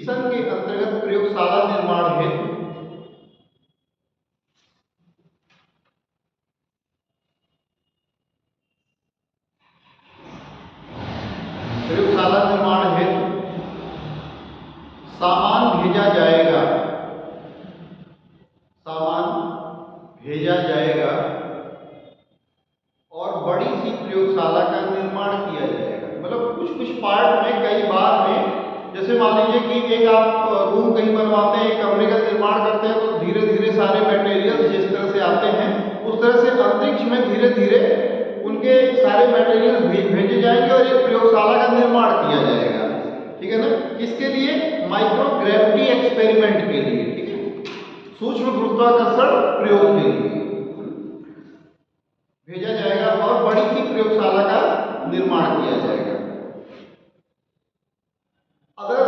Mission के अंतर्गत प्रयोगशाला निर्माण हेतु सामान भेजा जाएगा, सामान भेजा जाएगा और बड़ी सी प्रयोगशाला का निर्माण किया जाएगा। मतलब कुछ कुछ पार्ट में, कई बार में, जैसे मान लीजिए कि एक आप रूम कहीं बनवाते हैं, एक कमरे का निर्माण करते हैं, तो धीरे धीरे सारे मटेरियल जिस तरह से आते हैं उस तरह से अंतरिक्ष में धीरे धीरे उनके सारे मटेरियल भेजे जाएंगे और एक प्रयोगशाला का निर्माण किया जाएगा। ठीक है ना? किसके लिए? माइक्रोग्रेविटी एक्सपेरिमेंट के लिए। ठीक है, सूक्ष्म गुरुत्वाकर्षण प्रयोग के लिए भेजा जाएगा और बड़ी सी प्रयोगशाला का निर्माण किया जाएगा। अदर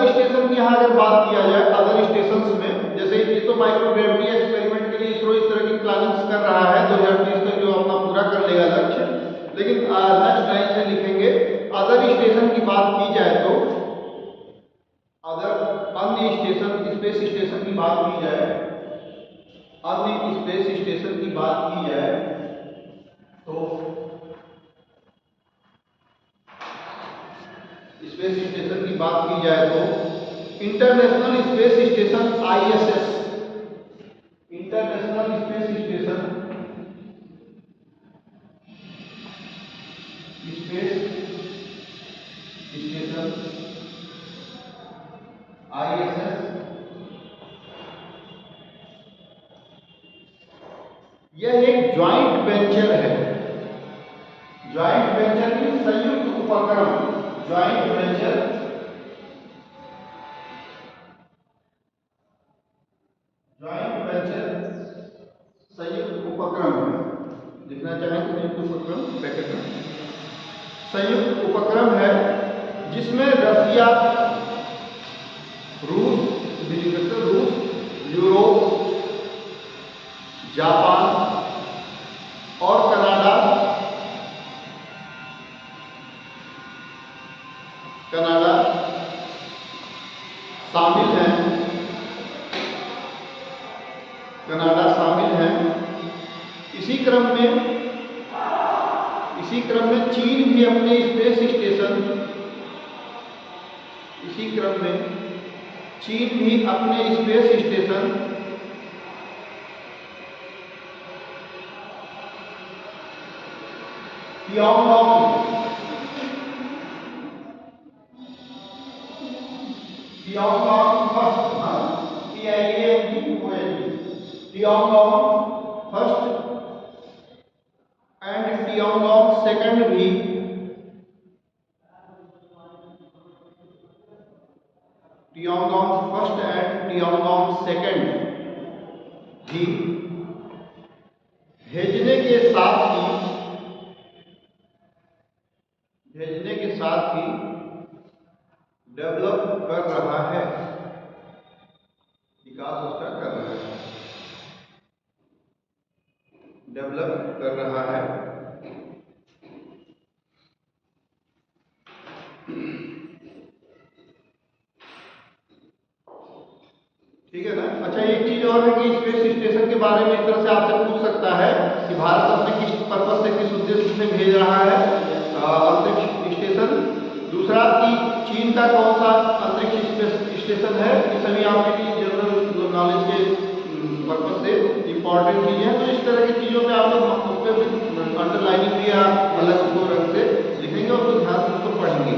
स्टेशन की यहाँ अगर बात किया जाए, अदर स्टेशंस में, जैसे ये तो माइक्रोग्रेविटी एक्सपेरिमेंट के लिए इसरो इस तरह की प्लानिंग्स कर रहा है, 2030 तक जो अपना पूरा कर लेगा लक्ष्य। लेकिन नेक्स्ट लाइन से लिखेंगे, अदर स्टेशन की बात की जाए तो, अदर अन्य स्टेशन, स्पेस स्टेशन की बात की जाए, अन्य स्पेस स्टेशन की बात की जाए तो स्पेस स्टेशन की बात की जाए तो international space station ISS, international space station, ISS, यह एक ज्वाइंट वेंचर है। ज्वाइंट वेंचर की संयुक्त उपक्रम, ज्वाइंट वेंचर, ज्वाइंट वेंचर संयुक्त उपक्रम है। लिखना चाहें तो संयुक्त उपक्रम ब्रैकेट में, संयुक्त उपक्रम है जिसमें रसिया, रूस, यूरोप, जापान और कनाडा शामिल हैं। कनाडा शामिल हैं। इसी क्रम में चीन भी अपने स्पेस स्टेशन, इसी क्रम में चीन भी अपने space station Tiangong first, Tiangong first and Tiangong second भी Tiangong first and Tiangong second भी भेजने के साथ ही डेवलप कर रहा है, विकास उसका कर रहा है, डेवलप कर रहा है। ठीक है ना? अच्छा, एक चीज और है कि स्पेस स्टेशन के बारे में इस तरह से आपसे पूछ सकता है कि भारत अपने किस पर्पस से, किस उद्देश्य से भेज रहा है अंतरिक्ष स्टेशन। दूसरा कि चीन का कौन सा अंतरिक्ष स्टेशन है। ये सभी आपके लिए जनरल नॉलेज के पर्पस से इंपॉर्टेंट चीजें हैं। तो इस तरह की चीजों पे आप लोग उस पर अंडरलाइनिंग भी अलग उसको रंग से लिखेंगे और उसको ध्यान से उसको पढ़ेंगे।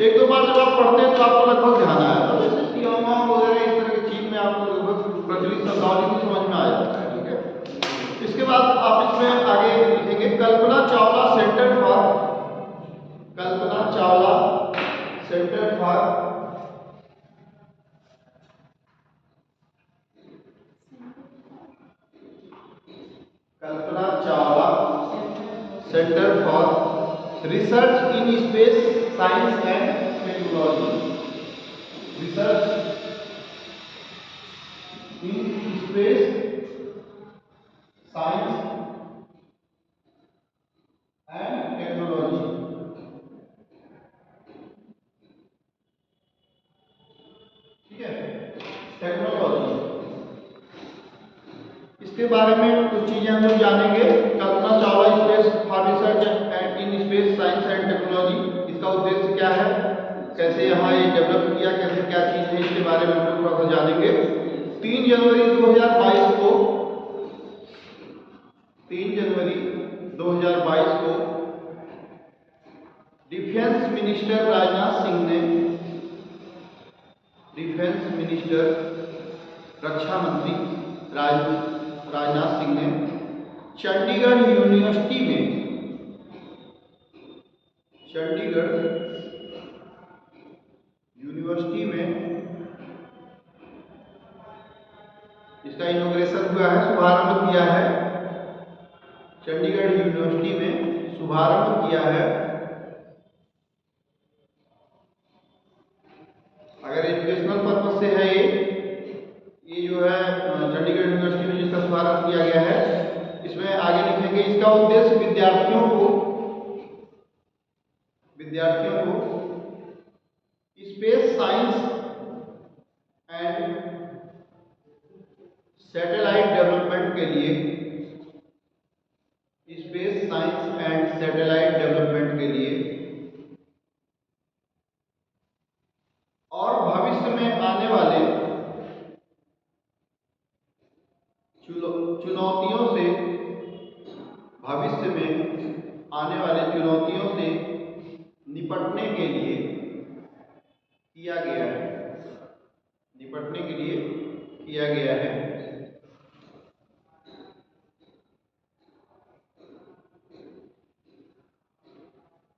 एक दो बार जब आप पढ़ते हैं तो आपको लगभग ध्यान आया था। जैसे तियोंगोंग वगैरह इस तरह की चीज में आपको लगभग प्रचलित शब्दावली भी समझ में आ जाता है। ठीक है, इसके बाद आप इसमें आगे लिखेंगे Kalpana Chawla centre for, Kalpana Chawla centre for Kalpana Chawla centre for research in space science and technology, research in space science and technology. इसके बारे में कुछ चीजें हम लोग जानेंगे। Kalpana Chawla space for research and in space science and technology, इसका उद्देश्य क्या है, कैसे यहाँ ये डेवलप किया, कैसे क्या चीज है, इसके बारे में हम लोग थोड़ा सा जानेंगे। 3 जनवरी 2022 को 3 जनवरी 2022 को डिफेंस मिनिस्टर राजनाथ सिंह ने, डिफेंस मिनिस्टर रक्षा मंत्री राजनाथ सिंह ने चंडीगढ़ यूनिवर्सिटी में इसका इनॉग्रेशन हुआ है, शुभारंभ किया है। चंडीगढ़ यूनिवर्सिटी में शुभारंभ किया है। अगर एजुकेशनल पर्पज से है ये जो है चंडीगढ़ यूनिवर्सिटी में जिसका शुभारंभ किया गया है, इसमें आगे लिखेंगे इसका उद्देश्य विद्यार्थियों को space science and satellite development के लिए, space science and satellite development के लिए और भविष्य में आने वाले चुनौतियों से निपटने के लिए किया गया है।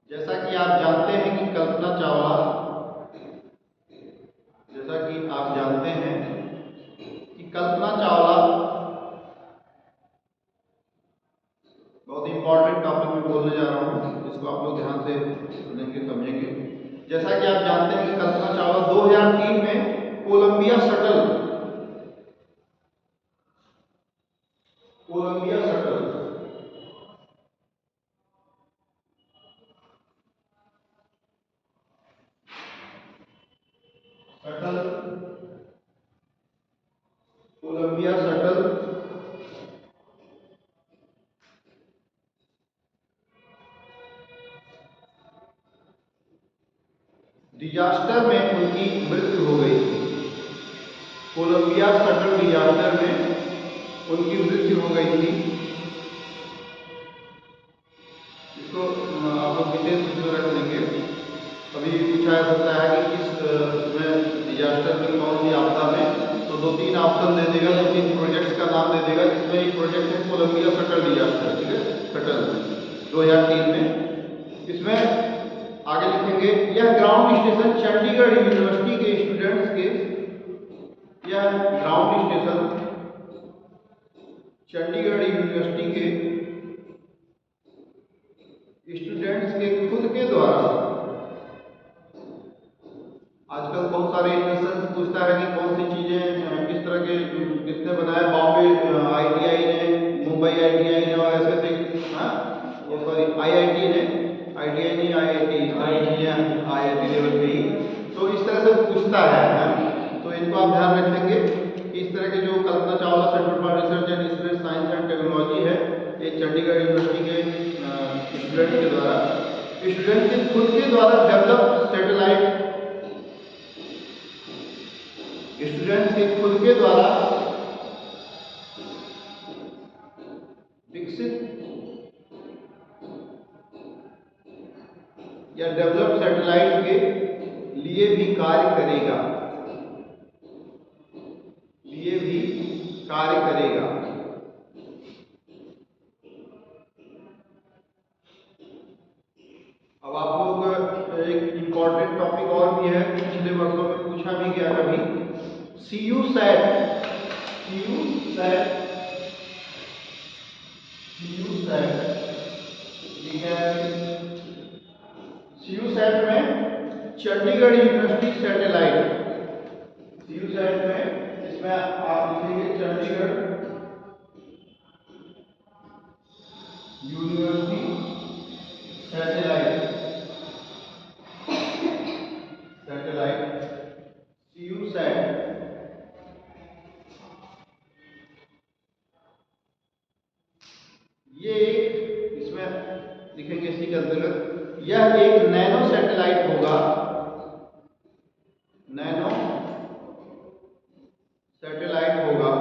जैसा कि आप जानते हैं कि कल्पना चावला बहुत इंपॉर्टेंट टॉपिक में बोलने जा रहा हूँ, इसको आप लोग ध्यान से सुनेंगे, समझेंगे। जैसा कि आप जानते हैं कि कल्पना चावला 2003 में कोलंबिया शटल डिजास्टर में उनकी मृत्यु हो गई थी। कोलंबिया शटल डिजास्टर में उनकी मृत्यु हो गई थी। इसको आप लोग विशेष रूप से रख लेंगे। अभी पूछा जा सकता है कि किस उसमें डिजास्टर में, कौन सी आपदा में, तो 2-3 ऑप्शन दे देगा, 2-3 प्रोजेक्ट्स का नाम दे देगा, जिसमें एक प्रोजेक्ट है कोलंबिया शटल डिजास्टर, ठीक है, शटल 2003 में। इसमें आगे लिखेंगे यह ग्राउंड स्टेशन चंडीगढ़ यूनिवर्सिटी के स्टूडेंट्स के, यह ग्राउंड स्टेशन चंडीगढ़ यूनिवर्सिटी के स्टूडेंट्स के खुद के द्वारा, आजकल बहुत सारे इन्वेस्टर्स पूछता है कि कौन सी चीजें किस तरह के किसने बनाया, बॉम्बे IITI ने, मुंबई IITI ने, और ऐसे IIT ने, IITI नहीं, IIT लेवल पे ही, तो इस तरह से पूछता है। तो इनको आप ध्यान रखेंगे कि इस तरह के जो Kalpana Chawla centre for research and space science and technology है, ये चंडीगढ़ यूनिवर्सिटी के स्टूडेंट के खुद के द्वारा डेवलप सैटेलाइट, स्टूडेंट्स के खुद के द्वारा विकसित या डेवलप सैटेलाइट के लिए भी कार्य करेगा, अब आप लोग एक इंपॉर्टेंट टॉपिक और भी है, पिछले वर्षों में पूछा भी गया कभी, CUSAT, ठीक है। CUSAT में चंडीगढ़ यूनिवर्सिटी सैटेलाइट, CUSAT में इसमें आप लिखेंगे चंडीगढ़ यूनिवर्सिटी सैटेलाइट, CUSAT। ये एक इसमें लिखेंगे इसी के अंतर्गत, यह एक नैनो सैटेलाइट होगा, नैनो सैटेलाइट होगा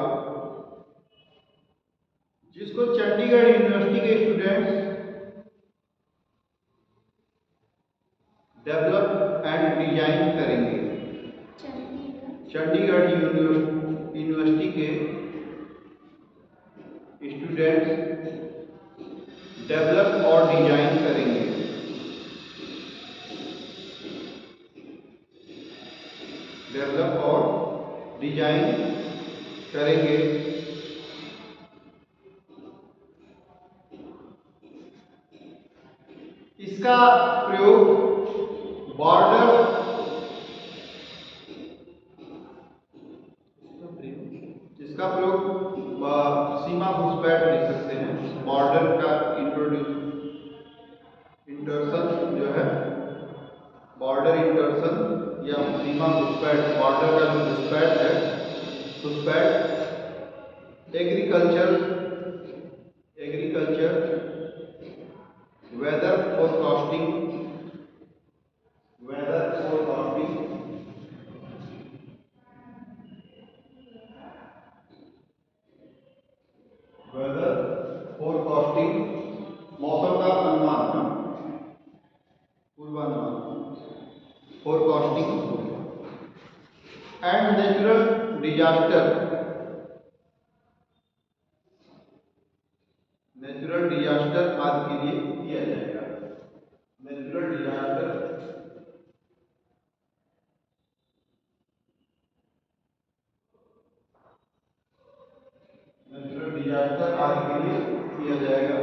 जिसको चंडीगढ़ यूनिवर्सिटी के स्टूडेंट्स डेवलप एंड डिजाइन करेंगे। चंडीगढ़ यूनिवर्सिटी के स्टूडेंट्स डेवलप और डिजाइन करेंगे। डेवलप और डिजाइन करेंगे। इसका प्रयोग बॉर्डर इसका प्रयोग सीमा घुसपैठ लिख सकते हैं। बॉर्डर का इंटरसन जो है, बॉर्डर इंटरसन या सीमा घुसपैठ, बॉर्डर का जो घुसपैठ है, घुसपैठ एग्रीकल्चर वेदर फोरकास्टिंग मौसम का अनुमान, पूर्वानुमान, फोरकास्टिंग एंड नेचुरल डिजास्टर आदि के लिए किया जाएगा। नेचुरल डिजास्टर आदि के लिए किया जाएगा।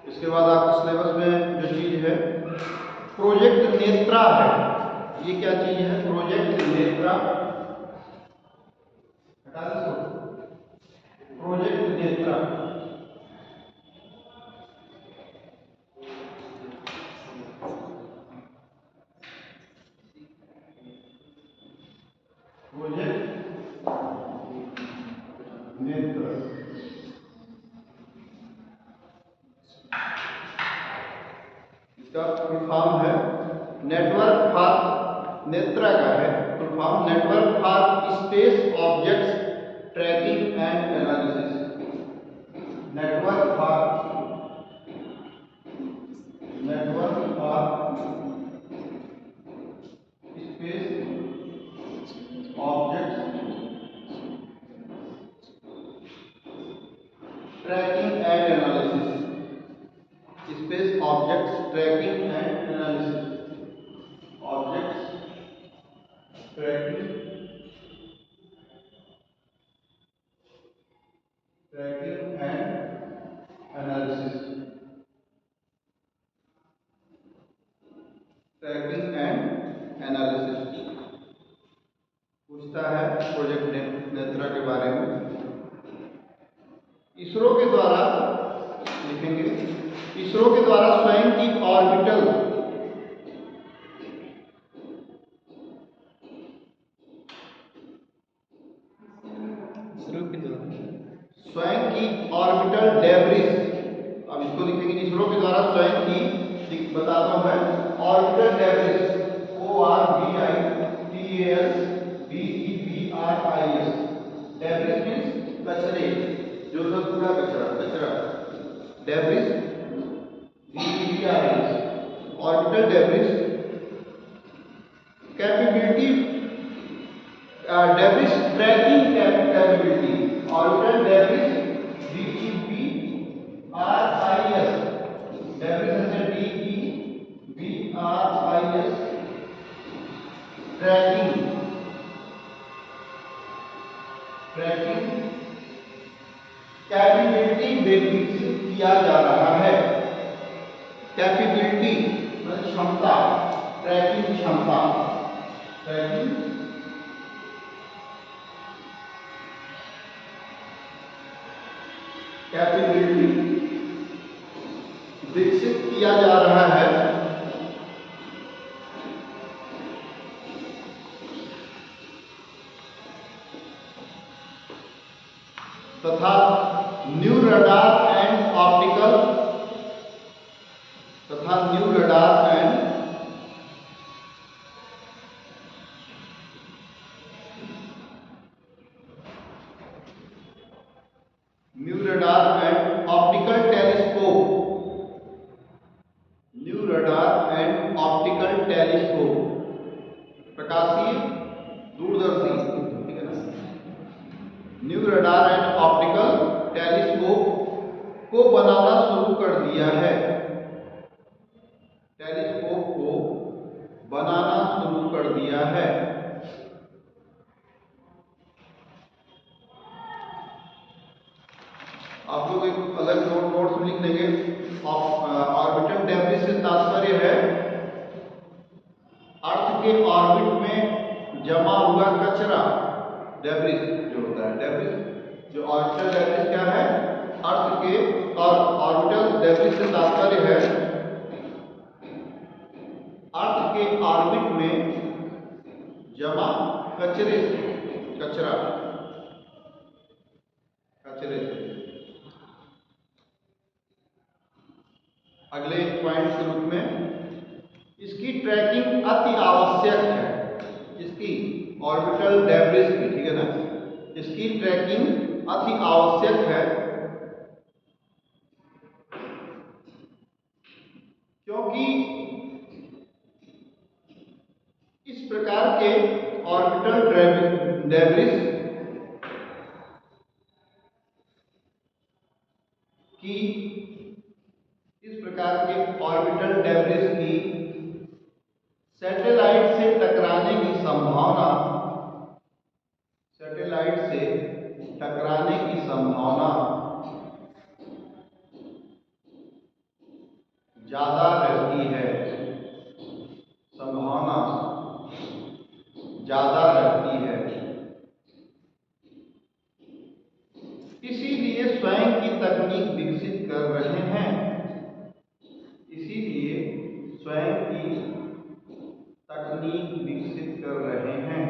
इसके बाद आपके सिलेबस में जो चीज है प्रोजेक्ट नेत्रा है। ये क्या चीज है? प्रोजेक्ट नेत्रा, हटा दो। प्रोजेक्ट नेत्रा इसका फुल फॉर्म है नेटवर्क फॉर, नेत्रा का है full form, network for space objects tracking and analysis. Network for space objects tracking and analysis. Space objects tracking and analysis. Objects tracking and analysis. Tracking and analysis पूछता है project Netra के बारे में। इसरो के द्वारा लिखेंगे, इसरो के द्वारा स्वयं की ऑर्बिटल डेब्रिस, अब इसको लिखेंगे इसरो के द्वारा स्वयं की, बताता हूं मैं, orbital debris, ORBITAL debris means कचरे, जो सब कूड़ा कचरा, debris orbital debris capability, debris tracking capability, orbital debris DEBRIS, DEBRIS tracking capability विकसित किया जा रहा है। कैपेबिलिटी मतलब क्षमता, ट्रैकिंग क्षमता, ट्रैकिंग कैपेबिलिटी विकसित किया जा रहा है। तथा new radar and optical telescope, प्रकाशीय दूरदर्शी, ठीक है ना। New radar and optical telescope को बनाना शुरू कर दिया है। टेलीस्कोप को बनाना शुरू कर दिया है। आप लोग एक अलग नोट्स में लिख लेंगे। ऑर्बिटल डेब्रिस से तात्पर्य है अर्थ के ऑर्बिट में जमा हुआ कचरा। डेब्रिस जो होता है, डेब्रिस जो ऑर्बिटल डेब्रिस क्या है, अर्थ के ऑर्बिटल डेब्रिस से तात्पर्य है अर्थ के ऑर्बिट में जमा कचरे से, कचरा, कचरे से। अगले पॉइंट के रूप में इसकी ट्रैकिंग अति आवश्यक है। इसकी ऑर्बिटल डेब्रिस की, ठीक है ना, इसकी ट्रैकिंग अति आवश्यक है क्योंकि इस प्रकार के ऑर्बिटल डेब्रिस की सैटेलाइट से टकराने की संभावना, सैटेलाइट से टकराने की संभावना ज्यादा रहती है, संभावना ज्यादा रहती है। इसीलिए स्वयं की तकनीक विकसित कर रहे हैं, इसीलिए स्वयं की तकनीक विकसित कर रहे हैं।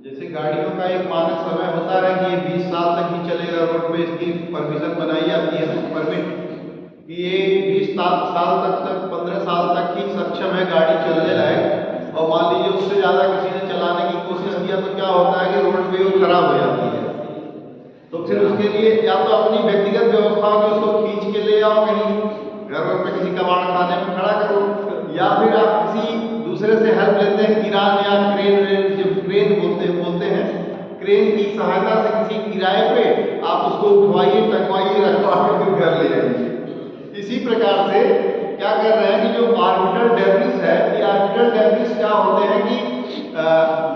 जैसे गाड़ियों का एक मानक समय होता है कि ये 20 साल तक ही चलेगा रोड पे, इसकी परमिशन बनाई जाती है ना, परमिट, कि ये 20 साल तक 15 साल तक ही सक्षम है गाड़ी चलने लायक। और मान लीजिए उससे ज़्यादा किसी ने चलाने की कोशिश किया तो क्या होता है कि रोड पे वो खराब हो जाती है। तो फिर उसके लिए या तो अपनी व्यक्तिगत व्यवस्था होगी, उसको खींच के ले आओ कहीं घर पे किसी कबाड़ खाने में खड़ा करो, या फिर आप किसी दूसरे से हेल्प लेते हैं, किरान या क्रेन, जो क्रेन बोलते हैं, क्रेन की सहायता से किसी किराए पे आप उसको उठवाइए, टकवाइए, रखवा के फिर घर ले आइए। इसी प्रकार से क्या कर रहे हैं कि जो ऑर्बिटल डेब्रिस है, ये ऑर्बिटल डेब्रिस क्या होते हैं कि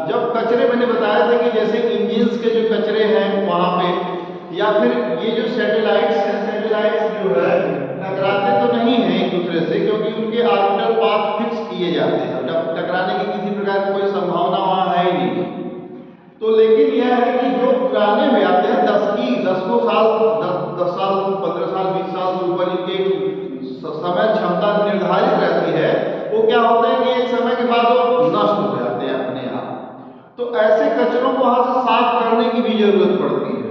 जब कचरे, मैंने बताया था कि जैसे इंजिन्स के जो कचरे हैं वहाँ पे, या फिर ये जो सैटेलाइट्स हैं, सैटेलाइट्स जो है टकराते तो नहीं हैं एक दूसरे से, क्योंकि उनके ऑर्बिटल पाथ फिक्स किए जाते हैं, टकराने की किसी प्रकार की कोई संभावना वहाँ है ही नहीं। तो लेकिन यह है कि जो पुराने में आते हैं 10 साल 15 साल 20 साल से ऊपर इनके समय क्षमता निर्धारित रहती है, वो क्या होते हैं कि एक समय के बाद वो नष्ट हो जाते हैं अपने आप। तो ऐसे कचरों को वहाँ से साफ करने की भी जरूरत पड़ती है।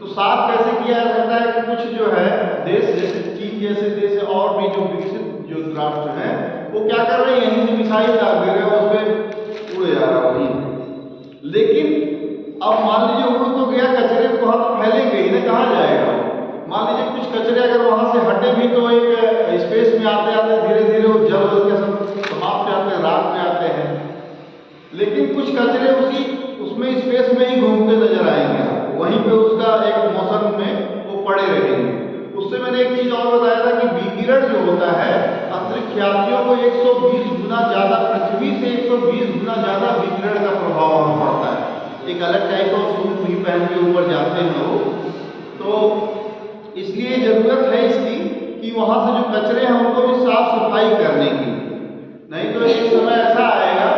तो साफ कैसे किया जा सकता है कि कुछ जो है देश, जैसे चीन जैसे देश और भी जो विकसित जो राष्ट्र हैं, वो क्या कर रहे हैं, यहीं से मिसाइल डाल दे रहे हैं, उसमें उड़ जा रहा वही। लेकिन अब मान लीजिए उड़ तो गया, कचरे को वहाँ तो फैलेंगे ही ना, कहाँ जाएगा। मान लीजिए कुछ कचरे अगर वहाँ से हटे भी तो एक स्पेस में आते आते धीरे धीरे वो जल के सब समाप्त आते हैं, रात में आते हैं। लेकिन कुछ कचरे उसमें स्पेस में ही घूमते नजर आएंगे, वहीं पे उसका एक मौसम में वो पड़े रहेंगे। उससे मैंने एक चीज और बताया था कि विकिरण जो होता है, अंतरिक्ष यात्रियों को 120 गुना ज्यादा, पृथ्वी से 120 गुना ज्यादा विकिरण का प्रभाव पड़ता है। एक अलग टाइप का सूट भी पहन के ऊपर जाते हैं वो, तो इसलिए जरूरत है इसकी कि वहां से जो कचरे हैं उनको भी साफ सफाई करने की, नहीं तो एक समय ऐसा आएगा।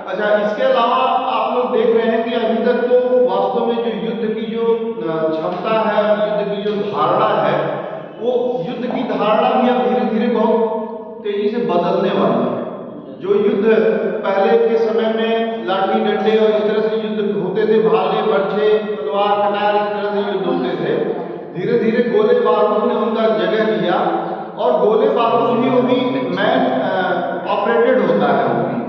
अच्छा, इसके अलावा आप लोग देख रहे हैं कि अभी तक तो वास्तव में जो युद्ध की जो क्षमता है, युद्ध की जो धारणा है, वो युद्ध की धारणा भी अब धीरे धीरे बहुत तेजी से बदलने वाली है। जो युद्ध पहले के समय में लाठी डंडे और इस तरह से युद्ध होते थे, भाले बर्छे तलवार कटार इस तरह से युद्ध होते थे। धीरे धीरे गोले बारूद ने उनका जगह लिया और गोले बारूद भी वो भी मैन ऑपरेटेड होता है, वो भी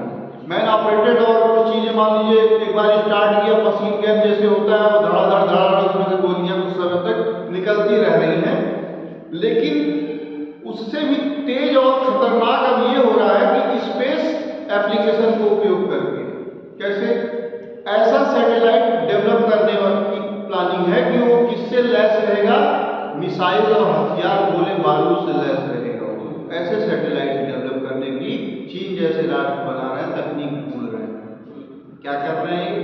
मैन ऑपरेटेड। और कुछ चीज़ें मान लीजिए एक बार स्टार्ट किया, मशीन गन जैसे होता है, वो धड़ाधड़ धड़ाधड़ उसमें से गोलियां कुछ समय तक निकलती रह रही हैं। लेकिन उससे भी तेज और खतरनाक अब ये हो रहा है कि स्पेस एप्लीकेशन को उपयोग करके कैसे ऐसा सैटेलाइट डेवलप करने की प्लानिंग है कि वो किससे लैस रहेगा, मिसाइल और हथियार गोले बारूद से लैस रहेगा। ऐसे सैटेलाइट डेवलप करने की चीन जैसे राष्ट्र बना रहे हैं, तकनीक ढूंढ रहे हैं। क्या कर रहे हैं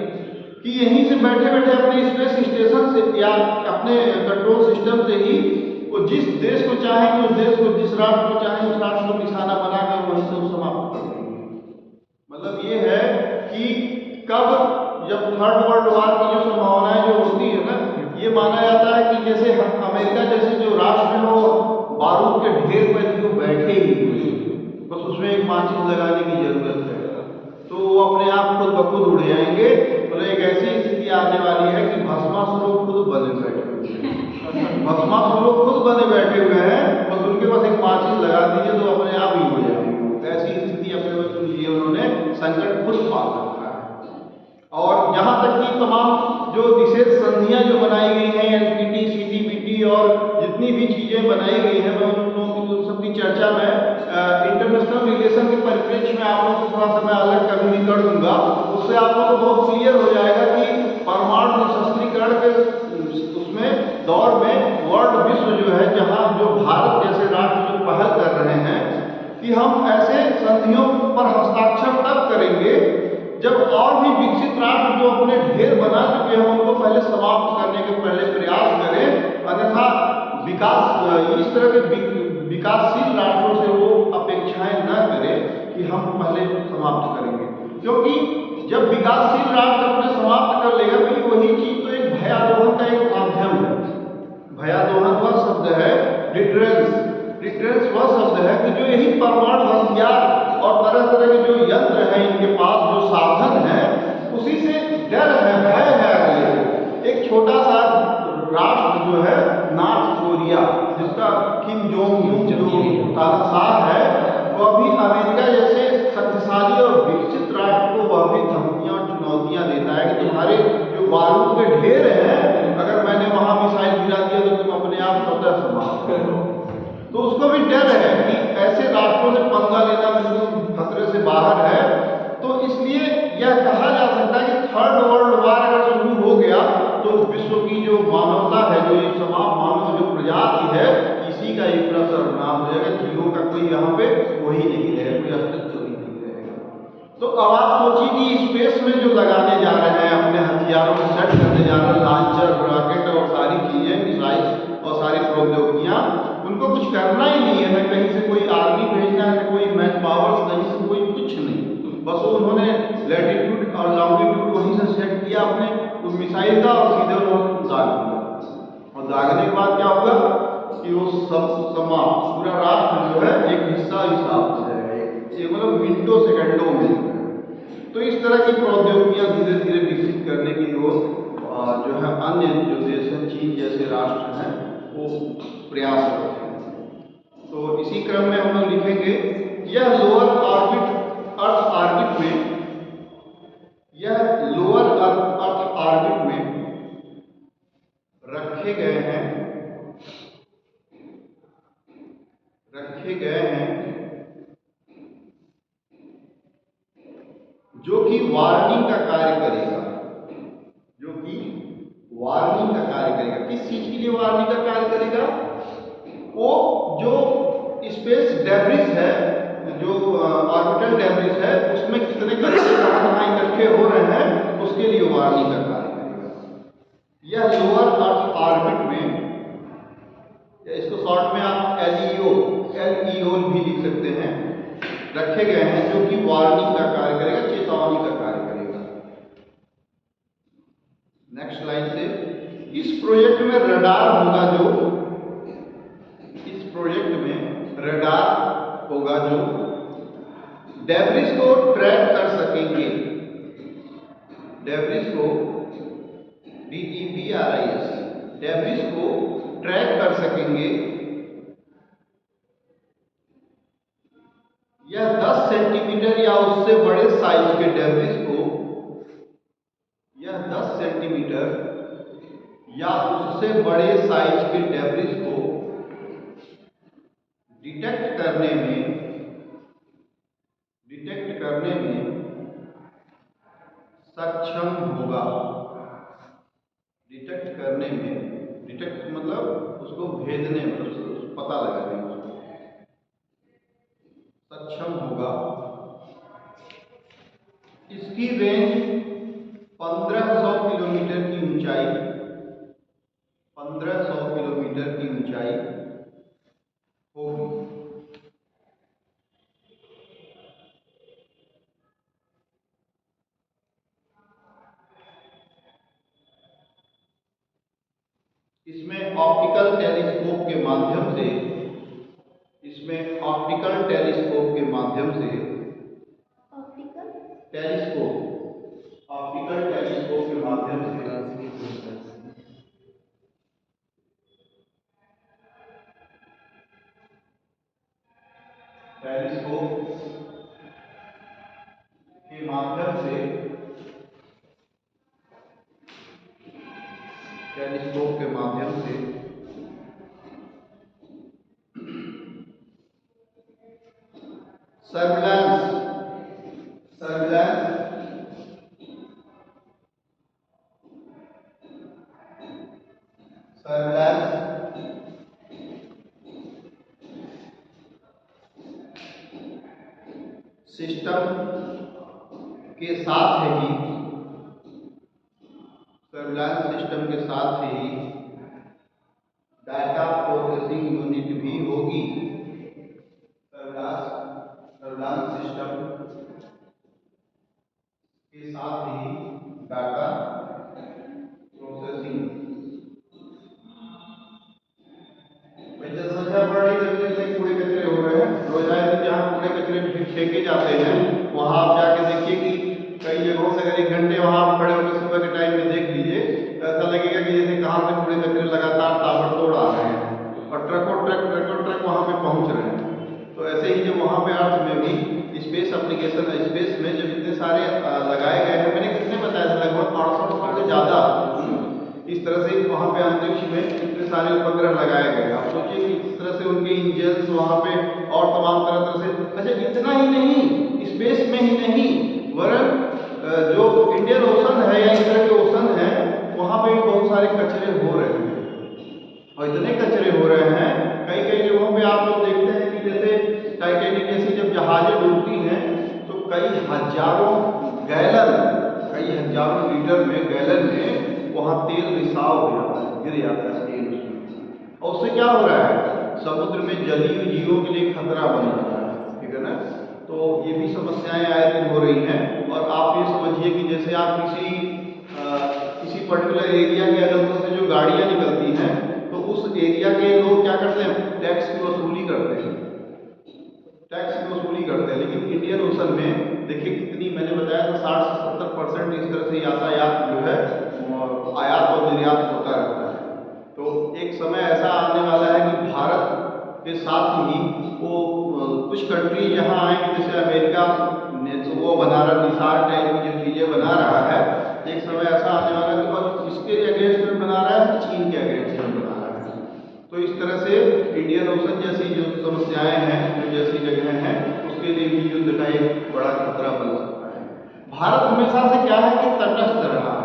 कि यहीं से बैठे बैठे अपने स्पेस स्टेशन से या अपने कंट्रोल सिस्टम से ही वो जिस देश को चाहेंगे, उस देश को, जिस राष्ट्र को चाहेंगे उस राष्ट्र को निशाना बनाकर वहीं से समाप्त कर देंगे। मतलब ये है कि कब जब थर्ड वर्ल्ड वार की जो संभावनाएं जो होती है ना, ये माना जाता है कि जैसे अमेरिका जैसे जो राष्ट्र है वो बारूद के ढेर पर जो बैठे ही हुए, बस उसमें एक माचिस लगाने की जरूरत है तो वो अपने आप खुद ब खुद उड़ जाएंगे। तो एक ऐसी स्थिति आने वाली है कि भस्मासुर खुद बने बैठे हुए हैं, भस्मासुर खुद बने बैठे हुए हैं, बस उनके पास एक माचिस लगा दीजिए तो अपने आप ही हो जाएंगे। ऐसी स्थिति अपने लिए उन्होंने संकट खुद पाल रखा है। और जहाँ तक कि तमाम जो निषेध संधियाँ जो बनाई गई हैं, एनपीटी, सीटीबीटी और जितनी भी चीज़ें बनाई गई हैं, मैं उन लोगों की सबकी चर्चा में इंटरनेशनल रिलेशन के परिप्रेक्ष्य में आप लोगों को थोड़ा सा मैं अलग कभी भी कर दूंगा। उससे आप लोगों को बहुत क्लियर हो जाएगा कि परमाणु निशस्त्रीकरण के उसमें दौर में वर्ल्ड विश्व जो है, जहाँ जो भारत जैसे राष्ट्र जो पहल कर रहे हैं कि हम ऐसे संधियों पर हस्ताक्षर तब करेंगे जब और भी विकसित राष्ट्र जो अपने ढेर बना चुके हैं उनको पहले समाप्त करने के पहले प्रयास करें। अन्यथा विकास इस तरह के विकासशील राष्ट्रों से वो अपेक्षाएं न करें कि हम पहले समाप्त करेंगे, क्योंकि जब विकासशील राष्ट्र अपने समाप्त कर लेगा तो वही चीज तो एक भयादोहन का एक माध्यम है। भयादोहन वह शब्द है, डिटरेंस वह शब्द है कि जो यही परमाणु हथियार और तरह तरह के जो यंत्र हैं इनके पास जो साधन है, उसी से डर है, भय है। अगले एक छोटा सा राष्ट्र जो है नॉर्थ कोरिया, जिसका किम जोंग यून जो तानाशाह है, वह भी अमेरिका जैसे शक्तिशाली और विकसित राष्ट्र को वह भी धमकियां और चुनौतियां देता है कि तुम्हारे जो बारूद के ढेर हैं, अगर मैंने वहां मिसाइल गिरा दिया तो तुम अपने आप स्वतः समाप्त कर दो। तो उसको भी डर है कि ऐसे राष्ट्रों से पंगा लेना बिल्कुल खतरे से बाहर है। तो इसलिए यह कहा जा सकता है कि थर्ड वर्ल्ड वार अगर शुरू हो गया तो विश्व की जो मानवता है, जो ये तमाम मानव जो प्रजाति है, इसी का एक पूरा सर्वनाश हो जाएगा। जीवों का कोई यहाँ पे वही नहीं रहेगा, कोई अस्तित्व ही नहीं रहेगा। तो अब आप सोचिए कि स्पेस में जो लगाने जा रहे हैं, अपने हथियारों को सेट करने जा रहे हैं, लॉन्चर, रॉकेट और सारी चीजें, मिसाइल और सारी प्रौद्योगिकियां, उनको कुछ करना ही नहीं है, न कहीं से कोई आर्मी भेजना है, न कोई मैन पावर, कहीं से कोई कुछ नहीं। बस वो उन्होंने लैटिट्यूड और लॉन्गिट्यूड वहीं से सेट किया अपने उस मिसाइल का और सीधे उन्होंने दाग दिया। और दागने के बाद क्या होगा कि वो सब समाप्त, पूरा राष्ट्र जो है एक हिस्सा हिसाब से है, एक मतलब मिनटों सेकंडों में। तो इस तरह की प्रौद्योगिकियां धीरे धीरे विकसित करने की जो है अन्य जो देश हैं, चीन जैसे राष्ट्र हैं, वो प्रयास करते हैं। तो इसी क्रम में हम लोग लिखेंगे यह लोअर ऑर्बिट अर्थ ऑर्बिट में, यह लोअर अर्थ ऑर्बिट में रखे गए हैं जो कि वार्निंग का कार्य करेगा, जो कि वार्निंग का कार्य करेगा। किस चीज के लिए वार्निंग का कार्य करेगा? वो जो स्पेस डेब्रिस है, जो ऑर्बिटल डेब्रिस है, उसमें कितने कण इकट्ठे हो रहे हैं, उसके लिए वार्निंग का कार्य करेगा। यह लोअर अर्थ ऑर्बिट में, या इसको शॉर्ट में आप एलईओ भी लिख सकते हैं, रखे गए हैं, जो कि वार्निंग का कार्य करेगा, चेतावनी का कार्य करेगा। नेक्स्ट लाइन से, इस प्रोजेक्ट में रडार होगा, इस प्रोजेक्ट में रडार होगा जो डेब्रिस को ट्रैक कर सकेंगे, डेब्रिस को DEBRIS, डेब्रिस को ट्रैक कर सकेंगे। यह 10 सेंटीमीटर या उससे बड़े साइज के डेब्रिस को, यह 10 सेंटीमीटर या उससे बड़े साइज के डेब्रिस को डिटेक्ट करने में सक्षम होगा। डिटेक्ट मतलब उसको भेदने, मतलब पता लगाने में सक्षम होगा। इसकी रेंज 1500 किलोमीटर की ऊंचाई, 1500 किलोमीटर की ऊंचाई होगी। इसमें ऑप्टिकल टेलीस्कोप के माध्यम से, ऑप्टिकल टेलीस्कोप के माध्यम से, ऑप्टिकल टेलीस्कोप के माध्यम से सर्विलांस सिस्टम के साथ ही, सर्विलांस सिस्टम के साथ ही डाटा प्रोसेसिंग यूनिट भी होगी। सर्विलांस सिस्टम के साथ ही डाटा प्रोसेसिंग, जनसंख्या बढ़ रही है, कूड़े कचरे हो रहे हैं रोजाना। जहाँ कूड़े कचरे फेंके जाते हैं वहां आप जाके देखिए कि कई जगहों से अगर 1 घंटे वहां आप खड़े होकर सुबह के टाइम में देख लीजिए तो ऐसा लगेगा कि जैसे कहाँ से कूड़े कचरे लगातार ताबड़तोड़ आ रहे हैं और ट्रकों ट्रक वहां पे पहुंच रहे हैं। तो ऐसे ही जब वहां पे अर्थ में भी स्पेस एप्लीकेशन, स्पेस में जब इतने सारे लगाए गए हैं, मैंने कितने बताया था, लगभग 500 से ज्यादा इस तरह से वहां पे अंतरिक्ष में इतने सारे उपग्रह लगाए गए। आप सोचिए कि इस तरह से उनके इंजन्स वहां पे और तमाम तरह से। अच्छा, इतना ही नहीं, स्पेस में ही नहीं वरन जो इंडियन ओशन है या इस तरह के ओशन है वहां पे भी बहुत सारे कचरे हो रहे हैं। और इतने कचरे हो रहे हैं कई जगहों पे आप लोग देखते हैं कि जैसे टाइटैनिक जैसी जब जहाजें डूबती हैं तो कई हजारों लीटर में, गैलन में वहां तेल रिसाव हो जाता है, गिर जाता है तेल उसमें। और उससे क्या हो रहा है, समुद्र में जलीय जीवों के लिए खतरा बन जाता है, ठीक है ना। तो ये भी समस्याएं आए दिन हो रही हैं। और आप ये समझिए कि जैसे आप किसी पर्टिकुलर एरिया के अंदर से जो गाड़ियां निकलती हैं तो उस एरिया के लोग क्या करते हैं, टैक्स की वसूली करते हैं, लेकिन इंडियन ओशन में देखिए कितनी, मैंने बताया था 60 से 70% इस तरह से यातायात जो है आयात और निर्यात होता रहता है। तो एक समय ऐसा आने वाला है कि भारत के साथ ही वो कुछ कंट्री यहाँ आएंगे, जैसे अमेरिका वो बना रहा, निसार टाइप की जो चीजें बना रहा है, एक समय ऐसा आने वाला है कि और इसके अगेंस्ट में बना रहा है, चीन के अगेंस्ट में बना रहा है। तो इस तरह से इंडियन ओशन जैसी जो समस्याएं हैं, जो जैसी जगह हैं, उसके लिए भी युद्ध का एक बड़ा खतरा बन सकता है। भारत हमेशा से क्या है कि तटस्थ रहा है।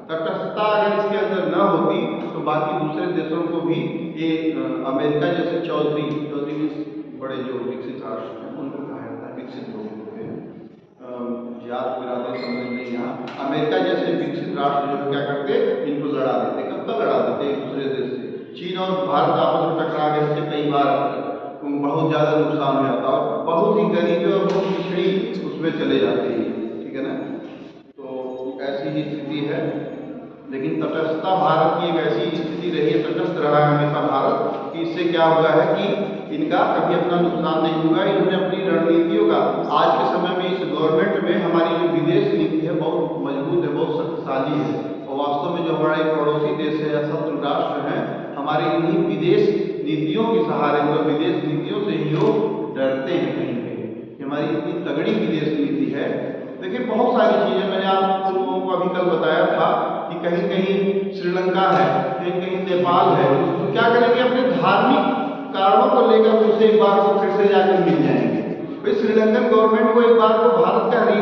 तटस्थता अगर इसके अंदर न होती तो बाकी दूसरे देशों को भी ये अमेरिका जैसे चौधरी बड़े जो विकसित राष्ट्र हैं उनको कहा जाता है विकसित लोग होते हैं, जात बिरादरी समझ नहीं। यहाँ अमेरिका जैसे विकसित राष्ट्र जो क्या करते, इनको लड़ा देते। कब तक लड़ा देते एक दूसरे देश से। चीन और भारत आपस में टकरा गए थे, कई बार बहुत ज़्यादा नुकसान हो जाता और बहुत ही गरीबी और बहुत पिछड़ी उसमें चले जाते हैं, ठीक है ना। तो ऐसी ही स्थिति है, लेकिन तटस्थता भारत की एक ऐसी स्थिति रही है, तटस्थ रहा है हमेशा भारत, कि इससे क्या हुआ है कि इनका कभी अपना नुकसान नहीं हुआ। इन्होंने अपनी रणनीतियों का, आज के समय में इस गवर्नमेंट में हमारी जो बहुत मजबूत है, बहुत शक्तिशाली है। और वास्तव में जो हमारा एक पड़ोसी देश है या शत्रु राष्ट्र है, हमारी इन्हीं विदेश नीतियों के सहारे तो विदेश नीतियों से ही लोग डरते हैं कहीं कहीं कि हमारी इतनी तगड़ी विदेश नीति है। देखिए बहुत सारी चीज़ें मैंने आप लोगों को अभी कल बताया था कि कहीं कहीं श्रीलंका है, कहीं कहीं नेपाल है, तो क्या करेंगे अपने धार्मिक कारणों को लेकर उसे एक बार को फिर से जाकर मिल जाएंगे। भाई श्रीलंकन गवर्नमेंट को एक बार को भारत का ये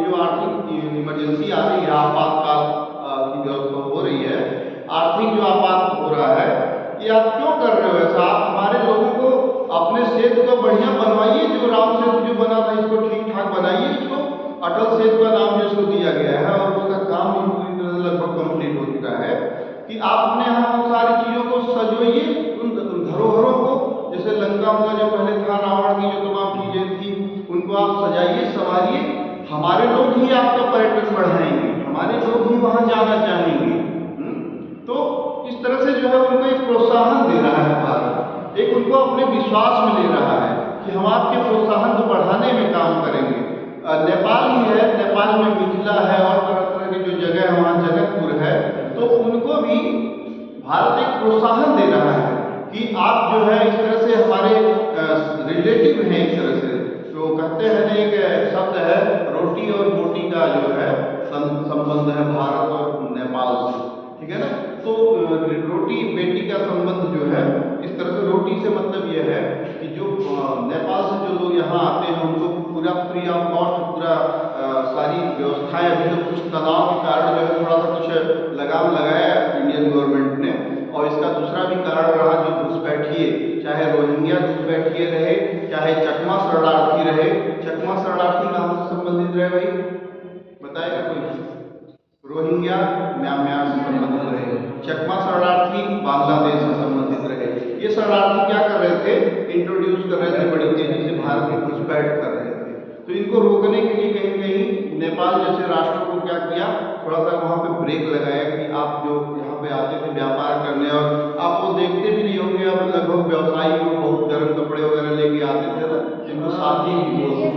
जो आर्थिक इमरजेंसी आ रही है, आपातकाल की व्यवस्था हो रही है, आर्थिक जो आपात हो रहा है, ये आप क्यों कर रहे हो ऐसा? आप हमारे लोगों को अपने सेतु को बढ़िया बनवाइए, जो राम सेतु जो बना था इसको ठीक ठाक बनाइए, इसको अटल सेतु का नाम जो इसको दिया गया है और उसका काम भी पूरी तरह से लगभग कंप्लीट हो चुका है कि आप अपने यहाँ उन सारी चीज़ों को सजोइए, उन धरोहरों को, जैसे लंका का जो पहले था, रावण की जो तमाम चीज़ें थी, उनको आप सजाइए संवारिए। हमारे लोग ही आपका पर्यटन बढ़ाएंगे, हमारे लोग ही वहाँ जाना चाहेंगे। तो इस तरह से जो है उनको एक प्रोत्साहन दे रहा है भारत, एक उनको अपने विश्वास में ले रहा है कि हम आपके प्रोत्साहन को बढ़ाने में काम करेंगे। नेपाल ही है, नेपाल में मिथिला है और तरह तरह की जो जगह है वहाँ जनकपुर है, तो उनको भी भारत एक प्रोत्साहन दे रहा है कि आप जो है इस तरह से हमारे रिलेटिव हैं एक तरह से। तो कहते हैं एक शब्द है रोटी और बोटी का जो है संबंध है भारत और नेपाल से, ठीक है ना। तो रोटी बेटी का संबंध जो है इस तरह से, रोटी से मतलब यह है कि जो नेपाल से जो लोग यहाँ आते हैं उनको पूरा फ्री ऑफ कॉस्ट पूरा सारी व्यवस्थाएं, अभी तो कुछ तनाव के कारण जो है थोड़ा सा कुछ लगाम लगाया इंडियन गवर्नमेंट ने, और इसका दूसरा भी कारण रहा जो घुसपैठिए, चाहे रोहिंग्या घुसपैठिए रहे, चाहे चकमा शरणार्थी रहे। चकमा शरणार्थी कहाँ से संबंधित रहे भाई, बताएगा कोई? रोहिंग्या म्यांमार से संबंधित रहे, चकमा शरणार्थी बांग्लादेश से संबंधित रहे। ये शरणार्थी क्या कर रहे थे, इंट्रोड्यूस कर रहे थे, बड़ी तेजी से भारत में घुसपैठ कर रहे थे। तो इनको रोकने के लिए कहीं कहीं नेपाल जैसे राष्ट्रों को क्या किया, थोड़ा सा वहाँ पे ब्रेक लगाया कि आप जो यहाँ पे आते थे व्यापार करने, और आप वो देखते भी नहीं होंगे, अब लगभग व्यवसायी लोग बहुत गर्म कपड़े वगैरह लेके आते थे ना, जिनको साथी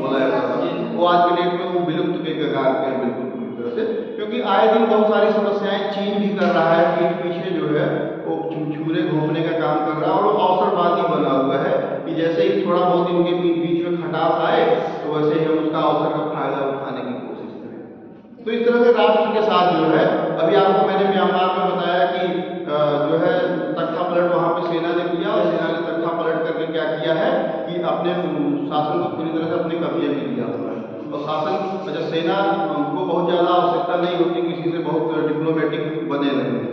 बोला जाता था, वो आज के डेट में वो विलुप्त के कगार पे बिल्कुल पूरी तरह से, क्योंकि आए दिन बहुत सारी समस्याएं चीन भी कर रहा है, पीठ पीछे जो है वो छुरे घोंपने का काम कर रहा है, और वो अवसरवादी बना हुआ है कि जैसे ही थोड़ा बहुत इनके बीच में खटास आए तो वैसे ही हम उसका अवसर का फायदा उठाने की कोशिश करें। तो इस तरह से राष्ट्र के साथ जो है, अभी आपको मैंने म्यांमार में बताया कि जो है तख्ता पलट वहाँ पे सेना ने किया, और सेना ने तख्ता पलट करके क्या किया है कि अपने शासन को पूरी तरह से अपने कब्जे में लिया हुआ है। और शासन जब सेना को बहुत ज़्यादा आवश्यकता नहीं होती किसी से बहुत डिप्लोमेटिक बने रहे,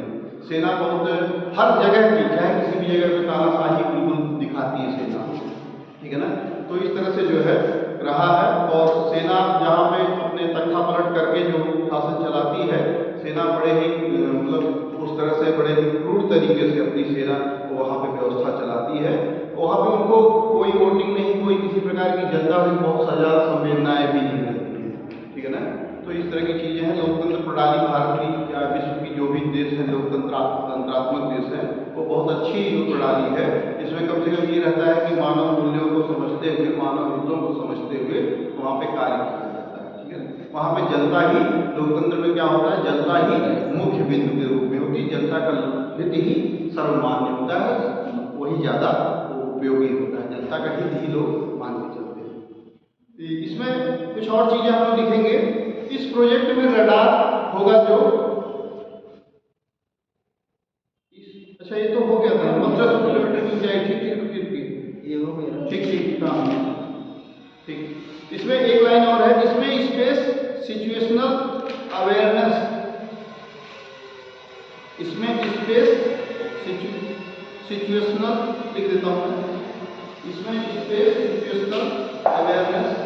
सेना बहुत हर जगह की, चाहे किसी भी जगह पे तानाशाही बिल्कुल दिखाती है सेना, ठीक है ना। तो इस तरह से जो है रहा है, और सेना जहाँ पे अपने तख्ता पलट करके जो शासन चलाती है, सेना बड़े ही मतलब उस तरह से बड़े ही क्रूर तरीके से अपनी सेना वहाँ पे व्यवस्था चलाती है। वहाँ पे उनको कोई वोटिंग नहीं, कोई किसी प्रकार की जनता से बहुत सजा संवेदनाएं भी नहीं रहती है, ठीक है ना। तो इस तरह की चीज़ें हैं। लोकतंत्र प्रणाली भारत की या विश्व की जो भी देश है लोकतंत्रात्मक देश है, वो बहुत अच्छी प्रणाली है। इसमें कम से कम ये रहता है कि मानव मूल्यों को समझते हुए, मानव हितों को समझते हुए वहाँ पे कार्य किया जाता है, ठीक है। वहाँ पे जनता ही, लोकतंत्र में क्या होता है, जनता ही मुख्य बिंदु के रूप में होती है, जनता का हित ही सर्वमान्य होता है, वही ज़्यादा उपयोगी होता है, जनता का हित ही लोग मान के चलते हैं। इसमें कुछ और चीज़ें हम लोग लिखेंगे। इस प्रोजेक्ट में रडार होगा जो, अच्छा ये तो हो गया था 1500 किलोमीटर की ऊंचाई, ठीक ये हो गया, ठीक काम ठीक। इसमें एक लाइन और है, इसमें स्पेस सिचुएशनल अवेयरनेस, इसमें स्पेस सिचुएशनल लिख देता हूँ मैं, इसमें स्पेस सिचुएशनल अवेयरनेस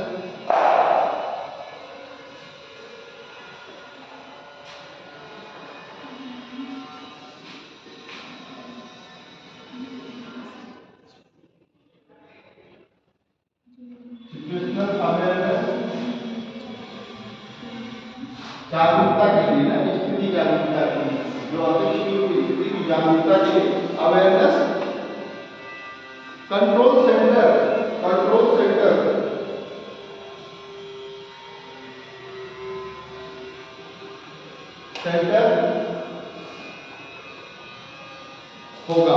जागरूकता के लिए ना, स्थिति जागरूकता के लिए, जो अतिशील स्थिति की जागरूकता के लिए अवेयरनेस कंट्रोल सेंटर, सेंटर होगा,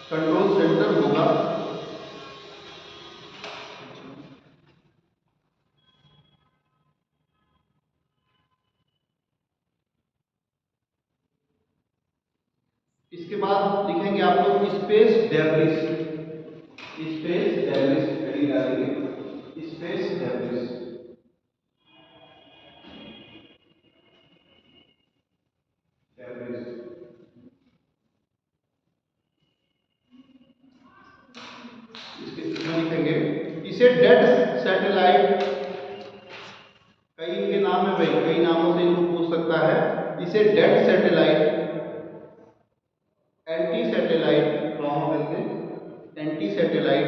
कंट्रोल सेंटर होगा। इसके बाद लिखेंगे आप लोग space debris, space debris heading डालेंगे, स्पेस डेब्रिस। इसमें लिखेंगे इसे डेड सैटेलाइट, कई इनके नाम है भाई, कई नामों से इनको पूछ सकता है। इसे dead satellite, anti satellite, anti satellite,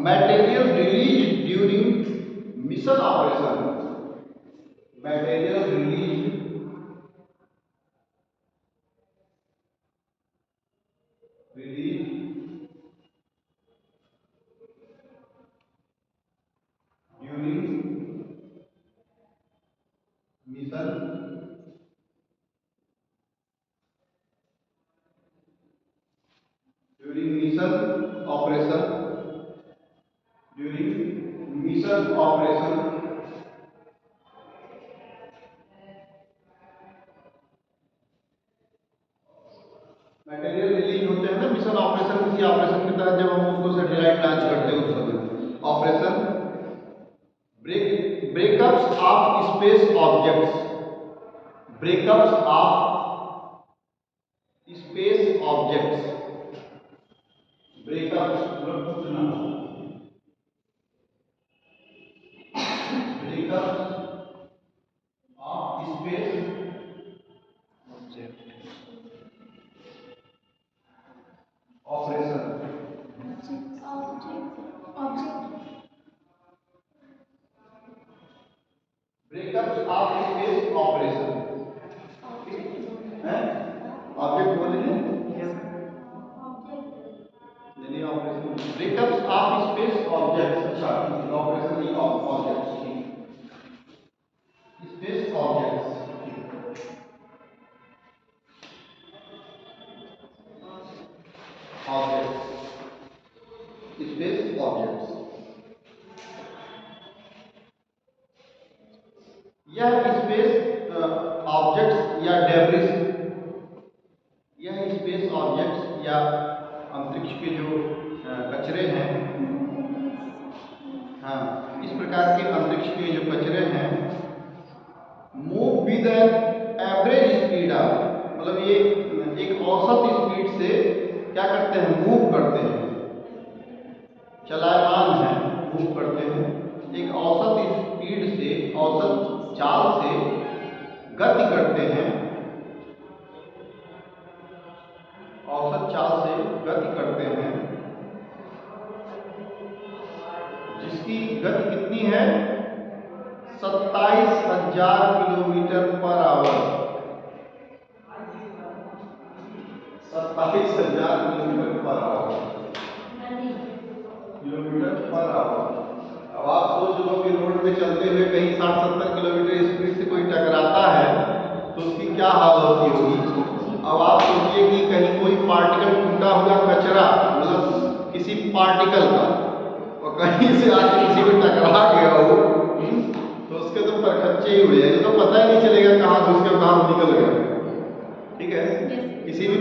material released during mission operation, material released during mission, during mission operation, during mission operation, material release होते हैं ना मिशन ऑपरेशन, किसी ऑपरेशन के तहत जब हम उसको सैटेलाइट लॉन्च करते हैं उस समय operation. Breakups of space objects, breakups of space objects, breakups मतलब टूटना, breakups of space operation, breakups of space operation है, ऑब्जेक्ट बोलेंगे नहीं, operation breakups of space objects, अच्छा ऑपरेशन नहीं objects, space objects, objects, space objects. यह space objects या debris, यह स्पेस ऑब्जेक्ट्स या अंतरिक्ष के जो कचरे हैं, हाँ इस प्रकार के अंतरिक्ष के जो कचरे हैं, move with an average speed of, मतलब ये एक औसत स्पीड से क्या करते हैं, मूव करते हैं, चलायमान है, मूव करते हैं, एक औसत स्पीड से, औसत चाल से गति करते हैं, औसत चाल से गति करते हैं, जिसकी गति कितनी है, 27,000 kilometre per hour, 27,000 kilometre per hour, kilometre per hour. अब आप सोच लो कि रोड पे चलते हुए कहीं 60-70 किलोमीटर स्पीड से कोई टकराता है तो उसकी क्या हालत होती होगी। अब आप सोचिए कि कहीं कोई पार्टिकल टूटा हुआ कचरा, मतलब किसी पार्टिकल का, और कहीं से आके किसी को टकरा गया हो तो उसके तो परखच्चे ही उड़ जाएंगे, तो पता ही नहीं चलेगा कहाँ घुस गया कहाँ निकल गया। ठीक है, किसी भी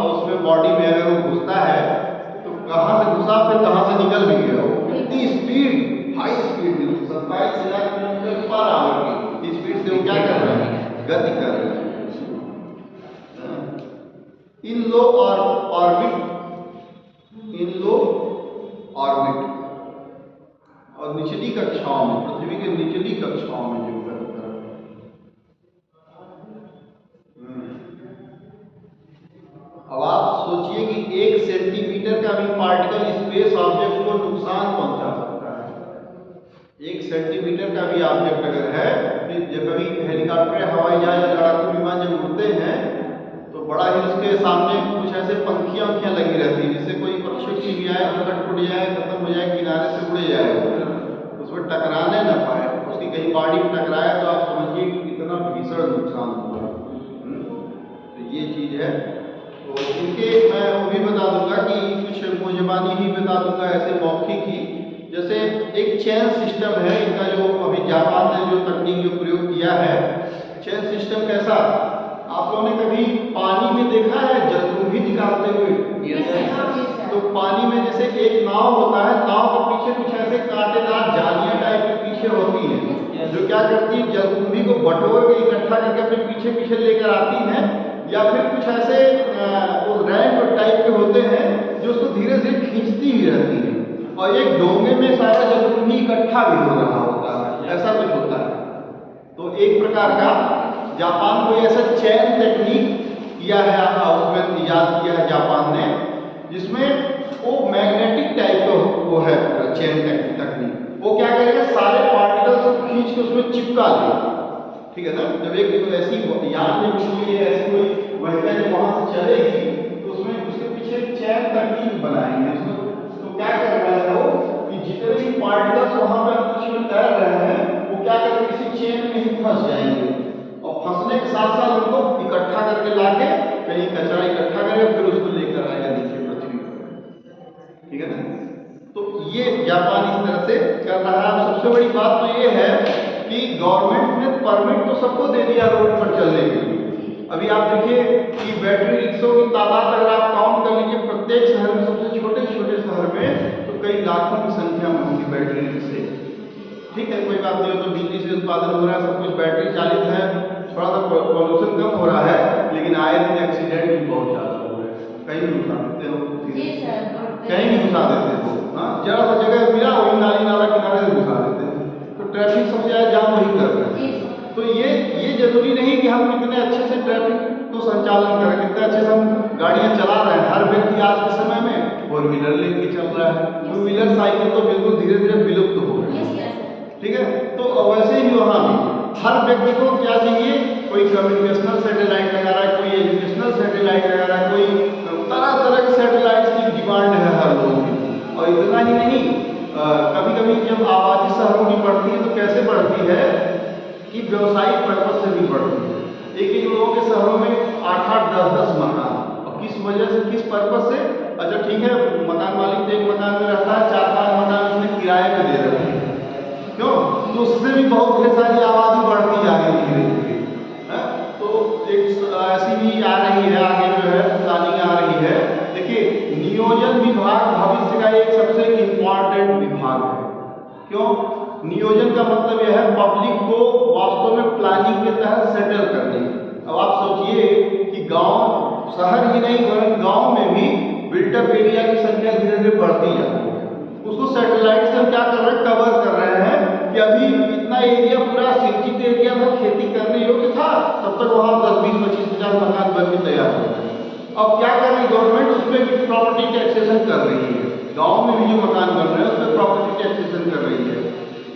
उसमें बॉडी में अगर वो घुसता है तो कहाँ से घुसा फिर कहाँ से निकल भी गया हो। इतनी speed, high speed, 27,000 kilometre per hour की स्पीड से वो क्या कर रहा है, गति कर रहा है। इन लो ऑर्बिट, इन लो ऑर्बिट, और निचली कक्षाओं में, पृथ्वी के निचली कक्षाओं में जो गति कर रहा है। अब आप सोचिए कि 1 सेंटीमीटर का भी पार्टिकल स्पेस ऑब्जेक्ट को नुकसान पहुंचा सकता है। 1 सेंटीमीटर का भी ऑब्जेक्ट अगर है, जब कभी हेलीकॉप्टर, हवाई जहाज या लड़ाकू विमान जब उड़ते हैं तो बड़ा ही उसके सामने कुछ ऐसे पंखियां लगी रहती है जिससे टूट जाए, खत्म हो जाए, किनारे से उड़ जाए, उसमें टकराने न पाए, उसकी कहीं बॉडी में टकराया तो आप समझिए कि कितना भीषण नुकसान होगा। तो ये चीज़ है। तो इनके मैं वो भी बता दूंगा कि कुछ मुजबानी भी बता दूंगा ऐसे मौखिक ही। जैसे एक चेन सिस्टम है इनका, जो अभी जापान ने जो तकनीक जो प्रयोग किया है, चेन सिस्टम कैसा, आप लोगों ने कभी पानी में देखा है जलकुंभी निकालते हुए? तो पानी में जैसे एक नाव होता है, नाव के पीछे कुछ ऐसे कांटेदार जालियां टाइप के पीछे होती हैं, जो क्या करती है जलकुंभी को बटोर के इकट्ठा करके अपने पीछे पीछे लेकर आती हैं, या फिर कुछ ऐसे रैंप टाइप के होते हैं जो उसको धीरे धीरे खींचती भी रहती है, और एक डोंगे में सारा जलकुंभी इकट्ठा भी हो रहा होता है, ऐसा कुछ होता है। तो एक प्रकार का जापान को ऐसा चैन टेक्निक किया है, उसमें इजाद किया है जापान ने, जिसमें वो मैग्नेटिक टाइप का वो है चैन टेक्निक। वो क्या करेगा, सारे पार्टिकल्स को खींच के उसमें चिपका देगा, ठीक है ना। जब एक ऐसी यान में कोई ऐसी कोई व्हीकल वहां से चलेगी तो उसमें उसके पीछे चैन तकनीक बनाएंगे उसमें। तो क्या कर रहा है वो कि जितने भी पार्टिकल्स वहां पे अंतरिक्ष में तैर रहे हैं वो क्या करेंगे, किसी चेन में ही फंस जाएंगे, और फंसने के साथ साथ उनको इकट्ठा करके लाके कहीं कचरा इकट्ठा करेगा, फिर उसको लेकर आएगा नीचे पृथ्वी पर, ठीक है ना। तो ये जापान इस तरह से कर रहा है। सबसे बड़ी बात तो ये है कि गवर्नमेंट ने परमिट तो सबको दे दिया रोड पर चलने के लिए। अभी आप देखिए कि बैटरी रिक्शों की तादाद अगर आप काउंट कर लीजिए प्रत्येक शहर में, सबसे छोटे छोटे शहर में तो कई लाखों की संख्या में होंगी बैटरी रिक्शे, ठीक है। कोई बात नहीं हो, तो बिजली से उत्पादन हो रहा है, सब कुछ बैटरी चालित है, थोड़ा सा पॉल्यूशन कम हो रहा है, लेकिन आए दिन एक्सीडेंट भी बहुत ज़्यादा हो रहे हैं। कहीं भी घुसा देते हो, कहीं भी घुसा देते हो, हाँ, जरा सा जगह मिला वही नाली नाला किनारे से घुसा देते हैं, तो ट्रैफिक सब जाए जाम वही कर रहे हैं। तो ये जरूरी नहीं कि हम कितने अच्छे से ट्रैफिक को संचालन करें, कितने अच्छे से हम गाड़ियाँ चला रहे हैं। हर व्यक्ति आज के समय में 4 व्हीलर लेके चल रहा है, 2 व्हीलर साइकिल तो बिल्कुल धीरे धीरे विलुप्त हो गए, ठीक है। तो वैसे ही वहाँ भी हर व्यक्ति को क्या चाहिए, कोई कम्युनिकेशनल सैटेलाइट लगा रहा है, कोई एजुकेशनल सैटेलाइट लगा रहा है, कोई तरह तरह के सैटेलाइट की डिमांड है हर लोगों की। और इतना ही नहीं, कभी कभी जब आबादी शहरों की बढ़ती है तो कैसे बढ़ती है कि व्यवसायिक पर्पज से भी बढ़ती है। एक एक लोगों के शहरों में 8-8, 10-10 मकान, और किस वजह से, किस पर्पज से, अच्छा ठीक है, मकान मालिक तो एक मकान में रहता है, 4-5 मकान उसने किराए पे दे रखे हैं, क्यों, तो उससे भी बहुत ढेर सारी आबादी बढ़ती जा रही है धीरे धीरे। तो एक ऐसी भी आ रही है, आगे जो है प्लानिंग आ रही है। देखिए, नियोजन विभाग भविष्य का एक सबसे इम्पॉर्टेंट विभाग है। क्यों, नियोजन का मतलब यह है पब्लिक को वास्तव में प्लानिंग के तहत सेटल करने। अब आप सोचिए कि गांव, शहर ही नहीं वरन गांव में भी बिल्टअप एरिया की संख्या धीरे धीरे बढ़ती जाती है। उसको सैटेलाइट से हम क्या कर रहे हैं, कवर कर रहे हैं कि अभी इतना एरिया पूरा सिंचित एरिया था, खेती करने योग्य था, तब तक वहाँ 10, 20, 25,000 मकान बन के तैयार हो गए। अब क्या कर रही गवर्नमेंट, उसमें भी प्रॉपर्टी टैक्सेशन कर रही है। गांव में भी जो मकान बन रहे हैं उसमें प्रॉपर्टी टैक्सेशन कर रही है।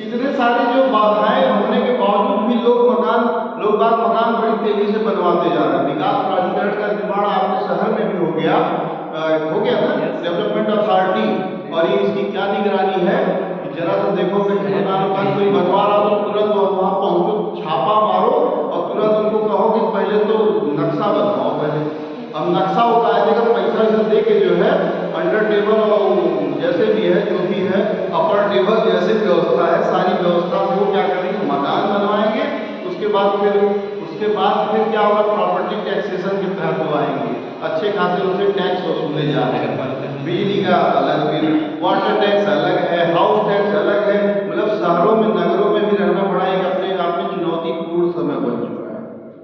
इतने सारे जो बाधाएं होने के बावजूद भी लोग मकान बड़ी तेजी से बनवाते जा रहे हैं। विकास प्राधिकरण का निर्माण आपके शहर में भी हो गया ना, डेवलपमेंट अथॉरिटी, और ये इसकी क्या निगरानी है कि जरा सा देखो कि मकान कोई बनवा रहा तो तुरंत वहाँ पहुँचो, छापा मारो और तुरंत उनको कहो कि पहले तो नक्शा बनवाओ पहले। अब नक्शा वो कायदे का पैसा दे के जो है अंडर टेबल और जैसे भी है, जो भी है अपर टेबल जैसे व्यवस्था है, सारी व्यवस्था में वो क्या करेंगे, मकान बनवाएंगे। उसके बाद फिर क्या होगा, प्रॉपर्टी टैक्सेशन के तहत वो आएंगे, अच्छे खासे उनसे टैक्स वसूले जा रहे हैं। बिजली का अलग, फिर वाटर टैक्स अलग है, हाउस टैक्स अलग है। मतलब शहरों में, नगरों में भी रहना बड़ा एक अपने आप में चुनौतीपूर्ण समय बन चुका है।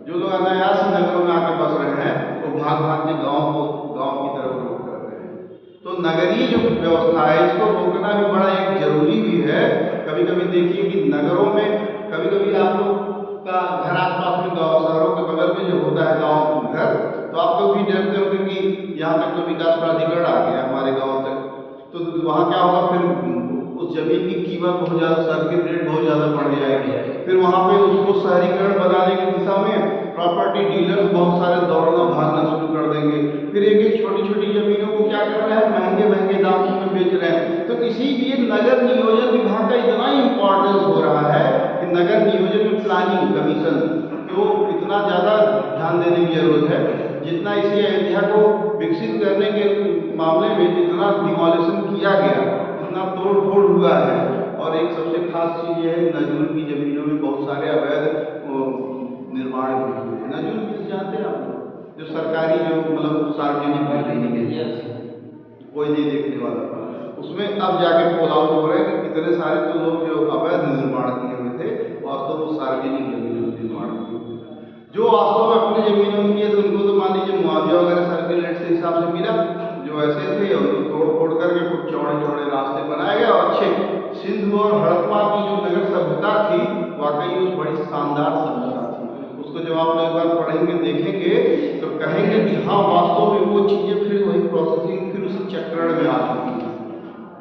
जो लोग अनायास नगरों में आके बस रहे हैं वो भाग के गाँव की तरफ रुख कर रहे हैं। तो नगरीय जो व्यवस्था है इसको रोकना भी बड़ा एक जरूरी भी है। कभी कभी देखिए कि नगरों में कभी कभी आप लोग का घर आसपास में, गाँव शहरों के बगल में जो होता है गाँव घर, तो आप लोग भी डरते हो कि यहाँ तक तो विकास प्राधिकरण आ गया हमारे गाँव तक, तो वहाँ क्या होगा, फिर उस जमीन की कीमत बहुत ज़्यादा, सर्किट रेट बहुत ज़्यादा बढ़ जाएगी। फिर वहाँ पे उसको शहरीकरण बनाने की दिशा में प्रॉपर्टी डीलर्स बहुत सारे दौड़ना भागना शुरू कर देंगे। फिर एक एक छोटी छोटी जमीनों को क्या कर रहे हैं, महंगी महंगे महंगे दामों में बेच रहे हैं। तो इसीलिए नगर नियोजन विभाग का इतना इम्पोर्टेंस हो रहा है कि नगर नियोजन में प्लानिंग कमीशन को इतना ज़्यादा ध्यान देने की जरूरत है। जितना इसी अयोध्या को विकसित करने के मामले में जितना डिमोलिशन किया गया, इतना तोड़ फोड़ हुआ है, और एक सबसे खास चीज़ ये है, नजूल की जमीनों में बहुत सारे अवैध निर्माण भी हुए हैं। नजूल मिल जानते हैं आप लोग, जो सरकारी जो मतलब सार्वजनिक बिल्डिंग है, कोई नहीं देखने वाला, उसमें अब जाके पोल आउट हो रहा है कि कितने सारे तो लोग जो अवैध निर्माण किए हुए थे वास्तव में सार्वजनिक जमीनों में निर्माण किए हुए, जो वास्तव में अपनी जमीनों में किए तो उनको तो मान लीजिए मुआवजा वगैरह सर्किल रेट के हिसाब से मिला, जो ऐसे थे उनको तोड़ फोड़ करके कुछ चौड़े चौड़े रास्ते बनाए गए। और अच्छे सिंधु और हड़प्पा की जो नगर सभ्यता थी, वाकई उस बड़ी शानदार सभ्यता थी। उसको जब आप एक बार पढ़ेंगे देखेंगे तो कहेंगे कि हाँ वास्तव में वो चीज़ें फिर वही प्रोसेसिंग फिर उसी चक्रण में आ चुकी हैं।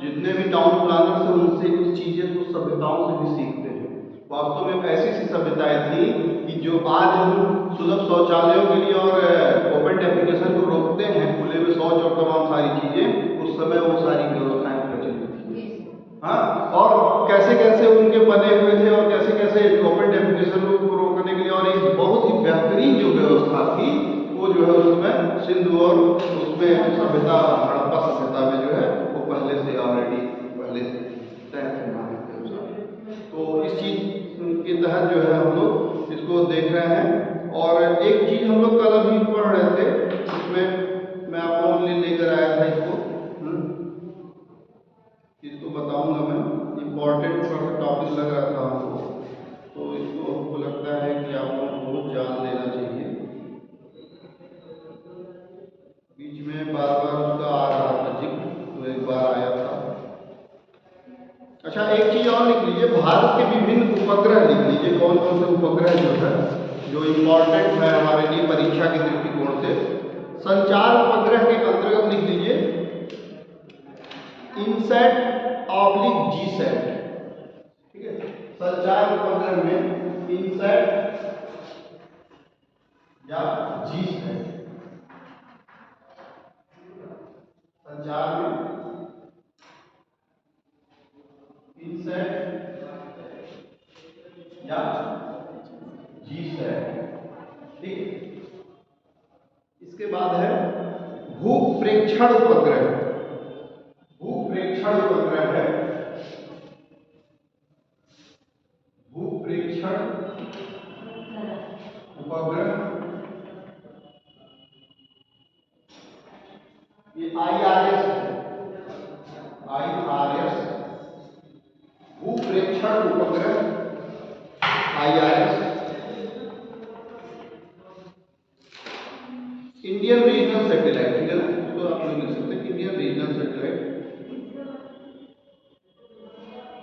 जितने भी टाउन प्लानर्स हैं उनसे कुछ चीज़ें कुछ सभ्यताओं से भी सीखते हैं। वास्तव में ऐसी सी सभ्यताएं थी कि जो आज हम सुलभ शौचालयों के लिए और ओपन डेफिकेशन को रोकते हैं, खुले में शौच और तमाम सारी चीज़ें, उस समय वो सारी व्यवस्थाएं प्रचलित थी। हाँ, और कैसे कैसे उनके बने हुए थे और कैसे कैसे ओपन डेफिकेशन को रोकने के लिए, और एक बहुत ही बेहतरीन जो व्यवस्था थी वो जो है उस समय सिंधु और उसमें सभ्यता हड़प्पा सभ्यता में जो है वो पहले से ऑलरेडी पहले से तय थे। तो इस चीज के तहत जो है हम लोग इसको देख रहे हैं। और एक चीज हम लोग कल अभी पढ़ रहे थे, उसमें मैं आप लोगों के लिए लेकर आया था इसको बताऊंगा मैं, इम्पोर्टेंट थोड़ा सा टॉपिक लग रहा था हमको, तो इसको हमको लगता है कि आप लोगों को जान लेना चाहिए। बीच में बार बार उसका आ रहा था जिक्र, तो एक बार आया था। अच्छा, एक चीज और लिख लीजिए, भारत के विभिन्न उपग्रह लिख लीजिए, कौन कौन से उपग्रह जो है जो इम्पोर्टेंट है हमारे लिए परीक्षा के दृष्टिकोण से। संचार उपग्रह के अंतर्गत लिख लीजिए इनसैट ऑब्लिक जीसैट, ठीक है। संचार उपग्रह में इनसैट या जीसैट, संचार में इनसैट या जीसैट, ठीक है। इसके बाद है भूप्रेक्षण उपग्रह। भूप्रेक्षण उपग्रह है भूप्रेक्षण उपग्रह, ये IRS है, IRS भूप्रेक्षण उपग्रह IRS। इंडियन रीजनल सैटेलाइट, ठीक है ना, इसको आप लोग लिख सकते हैं इंडियन रीजनल सैटेलाइट।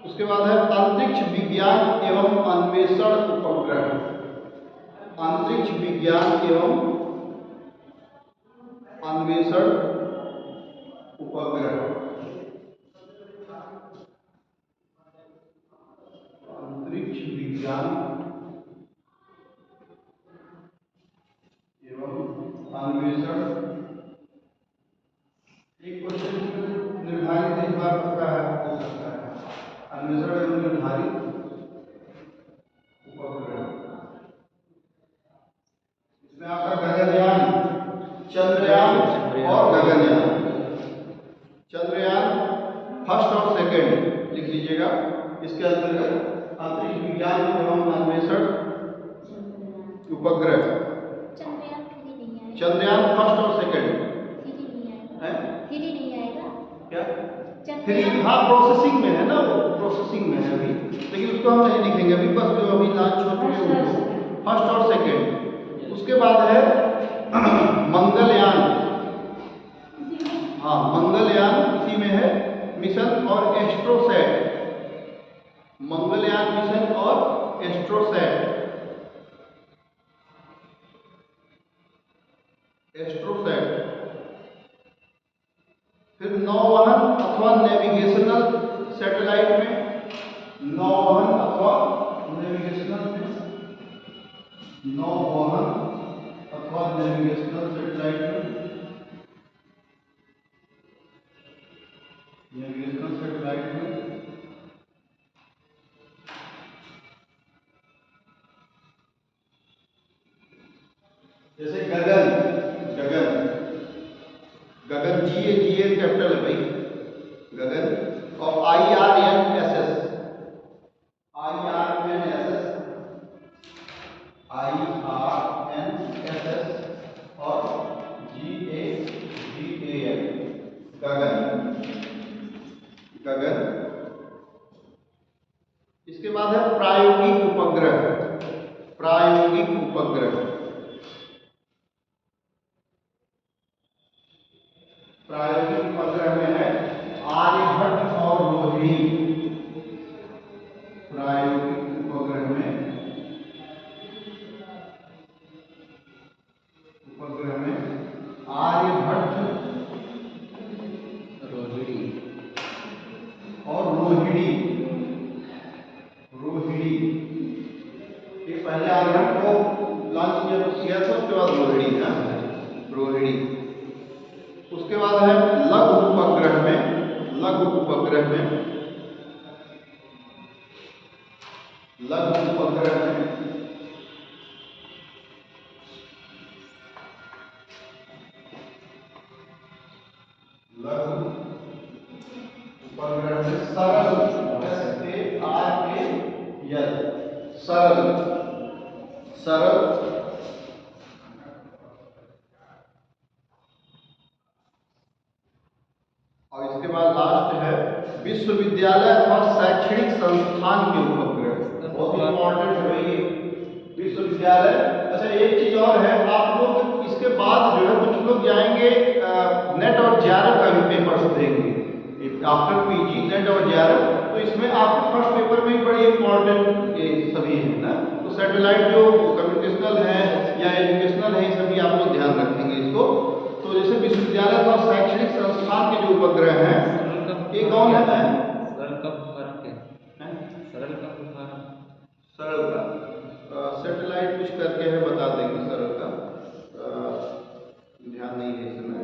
उसके बाद है अंतरिक्ष विज्ञान एवं अन्वेषण उपग्रह। अंतरिक्ष विज्ञान एवं अन्वेषण उपग्रह, अंतरिक्ष विज्ञान एवं अन्वेषण। एक क्वेश्चन निर्धारित इस बार पता है, हो सकता है अन्वेषण एवं निर्धारित उपग्रह। इसमें आपका गगनयान, चंद्रयान और गगनयान। चंद्रयान फर्स्ट और सेकंड लिख लीजिएगा। इसके अंतर्गत अंतरिक्ष विज्ञान एवं अन्वेषण उपग्रह, चंद्रयान फर्स्ट और सेकंड है, क्या थ्री, हाँ प्रोसेसिंग में है ना, वो प्रोसेसिंग में है अभी, लेकिन उसको हम नहीं लिखेंगे अभी, बस जो अभी लॉन्च हो चुके हैं उनको फर्स्ट और सेकंड। उसके बाद है मंगलयान, हाँ मंगलयान इसी में है, मिशन और एस्ट्रोसैट, मंगलयान मिशन और एस्ट्रोसैट, एस्ट्रोसैट। फिर नौवहन अथवा नेविगेशनल सैटेलाइट में, नौवहन अथवा नेविगेशनल में, नौवहन अथवा नेविगेशनल सैटेलाइट में। जैसे गगन, गगन, गगन जी ए कैपिटल है भाई, गगन। और IRNSS, और GAGAN, गगन, गगन। इसके बाद है प्रायोगिक उपग्रह, प्रायोगिक उपग्रह, प्रायोगिक उपग्रह में है आर्यभट्ट और रोहिणी, प्रायोगिक उपग्रह में, उपग्रह में आर्यभट्ट, रोहिणी और रोहिणी, रोहिणी। ये पहले आर्यभट्ट को लॉन्च किया था, उसके बाद रोहिणी ना, रोहिणी। उसके बाद है लघु उपग्रह में, लघु उपग्रह में, लघु उपग्रह में लघु उपग्रह में सरल, SARAL, सरल, सरल। और इसके बाद लास्ट है विश्वविद्यालय अथवा शैक्षणिक संस्थान के उपग्रह, बहुत इंपॉर्टेंट है भाई विश्वविद्यालय। अच्छा एक चीज और है, आप लोग इसके बाद जो है कुछ लोग जाएंगे नेट और JRF का भी पेपर्स देंगे आफ्टर PG, नेट और JRF। तो इसमें आपके फर्स्ट पेपर में ही बड़ी इंपॉर्टेंट ये सभी है ना, तो सैटेलाइट जो कम्युनिकेशनल है या एजुकेशनल है, ये सभी आप लोग ध्यान रखेंगे इसको। तो जैसे विश्वविद्यालय और शैक्षणिक संस्थान के जो उपग्रह हैं, ये कौन है? सरल का फर्क है, सरल का फर्क, सरल का सैटेलाइट कुछ करके है, बता देंगे सरल का, ध्यान नहीं है इसमें।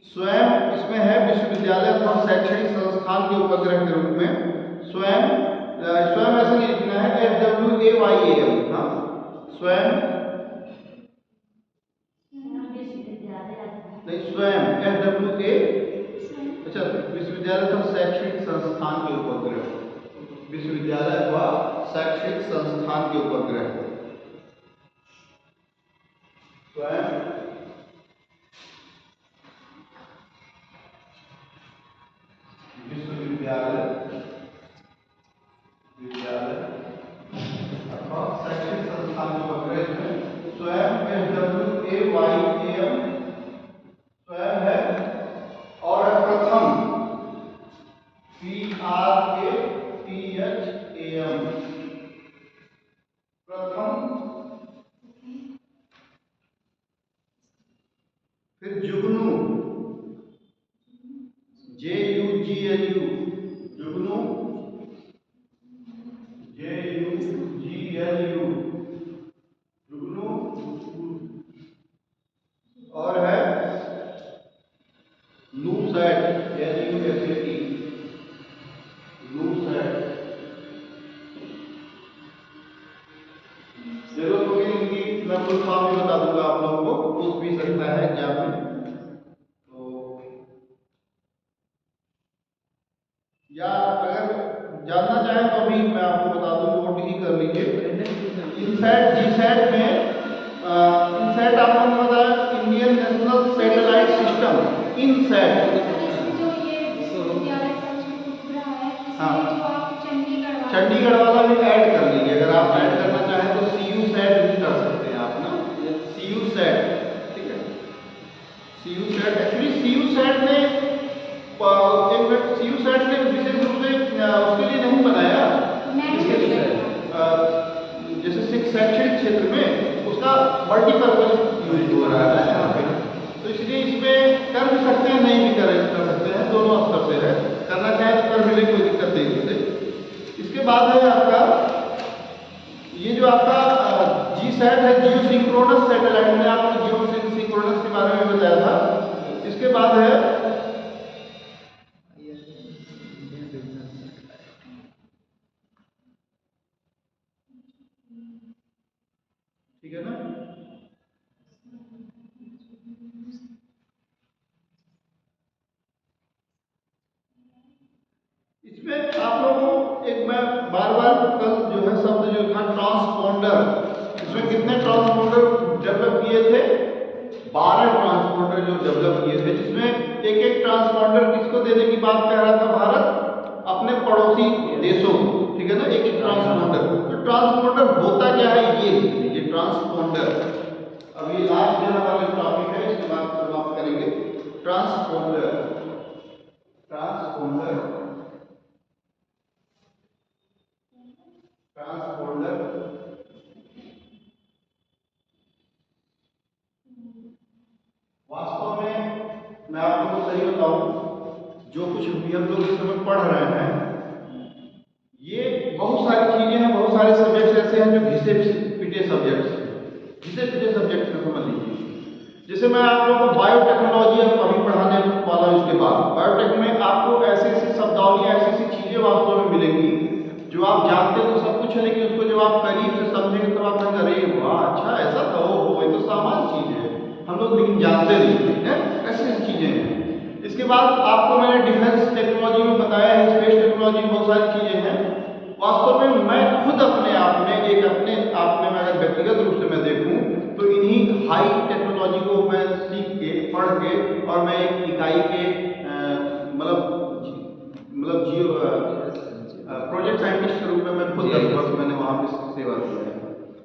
स्वयं इसमें है विश्वविद्यालय अथवा शैक्षणिक संस्थान के उपग्रह के रूप में स्वयं, स्वयं ऐसे नहीं लिखना है, SWAYAM, हाँ स्वयं नहीं, स्वयं SWA, अच्छा विश्वविद्यालय अथवा शैक्षणिक संस्थान के उपग्रह, विश्वविद्यालय अथवा शैक्षणिक संस्थान के उपग्रह, स्वयं विश्वविद्यालय, विद्यालय अथवा शैक्षणिक संस्थान के उपग्रह में स्वयं SWAYAM, स्वयं है। और प्रथम PRATHAM, प्रथम। फिर जुगनू, JUGNU, जुगनू, JUGNU, जुगनू। और है NUSAT, NUSAT, NUSAT। जरूरत होगी इनकी मैं फुल फॉर्म भी बता दूंगा आप लोगों को, पूछ भी सकता है एग्जाम में। तो या अगर जानना चाहें तो अभी मैं आपको बता दूं, नोट ही कर लीजिए। इनसैट जीसैट में इनसैट आप लोगों को बताया, Indian national satellite system, INSAT. हाँ चंडीगढ़ वाला भी ऐड कर लीजिए, अगर आप ऐड करना चाहें तो CUSAT भी कर सकते हैं आप ना, CUSAT, ठीक है। CUSAT एक्चुअली CUSAT ने CUSAT ने विशेष रूप से उसके लिए नहीं बनाया, जैसे शैक्षणिक क्षेत्र में उसका मल्टीपर्पज यूज हो रहा है यहाँ पे, तो इसलिए इसमें कर भी सकते हैं, नहीं भी कर सकते हैं, दोनों स्तर से है, करना चाहे तो कर भी ले, कोई दिक्कत नहीं उससे। इसके बाद है आपका ये जो आपका GSAT है, जियो सिंक्रोनस सैटेलाइट में आपको जियो सिंक्रोनस के बारे में बताया था। इसके बाद है ठीक है ना, ट्रांसपोंडर, इसमें कितने ट्रांसपोंडर डेवलप किए थे? 12 ट्रांसपोंडर जो डेवलप किए थे, जिसमें एक एक ट्रांसपोंडर किसको देने की बात कह रहा था भारत? अपने पड़ोसी देशों को, ठीक है ना, एक एक ट्रांसपोंडर। तो ट्रांसपोंडर होता क्या है ये ट्रांसपोंडर, अभी लास्ट देने वाला टॉपिक है, इसके बाद समाप्त करेंगे। ट्रांसपोंडर, ट्रांसपोंडर, ट्रांसपोंडर वास्तव में मैं आप लोगों को सही बताऊं, जो कुछ भी हम लोग इस समय पढ़ रहे हैं, ये बहुत सारी चीजें हैं, बहुत सारे सब्जेक्ट्स ऐसे हैं जो घिसे पिटे सब्जेक्ट्स हैं, समझ लीजिए। जैसे मैं आप लोगों को बायोटेक्नोलॉजी अभी पढ़ाने वाला हूं, इसके बाद बायोटेक में आपको ऐसी ऐसी शब्दावलियां, ऐसी ऐसी चीजें वास्तव में मिलेंगी जो आप जानते तो सब कुछ है, लेकिन उसको जब आप करीब से समझेंगे तो आप कहेंगे अरे वाह, अच्छा ऐसा था, वो ये तो सामान्य चीज है, हम लोग लेकिन जानते नहीं है, ऐसी ऐसी चीजें हैं। इसके बाद आपको मैंने डिफेंस टेक्नोलॉजी में बताया है, स्पेस टेक्नोलॉजी में बहुत सारी चीजें हैं। वास्तव में मैं खुद अपने आप में अगर व्यक्तिगत रूप से मैं देखूं तो इन्हीं हाई टेक्नोलॉजी को मैं सीख के, पढ़ के, और मैं एक इकाई के मतलब जियो प्रोजेक्ट साइंटिस्ट के रूप में मैं खुद 10 वर्ष मैंने वहां पे सेवा की है।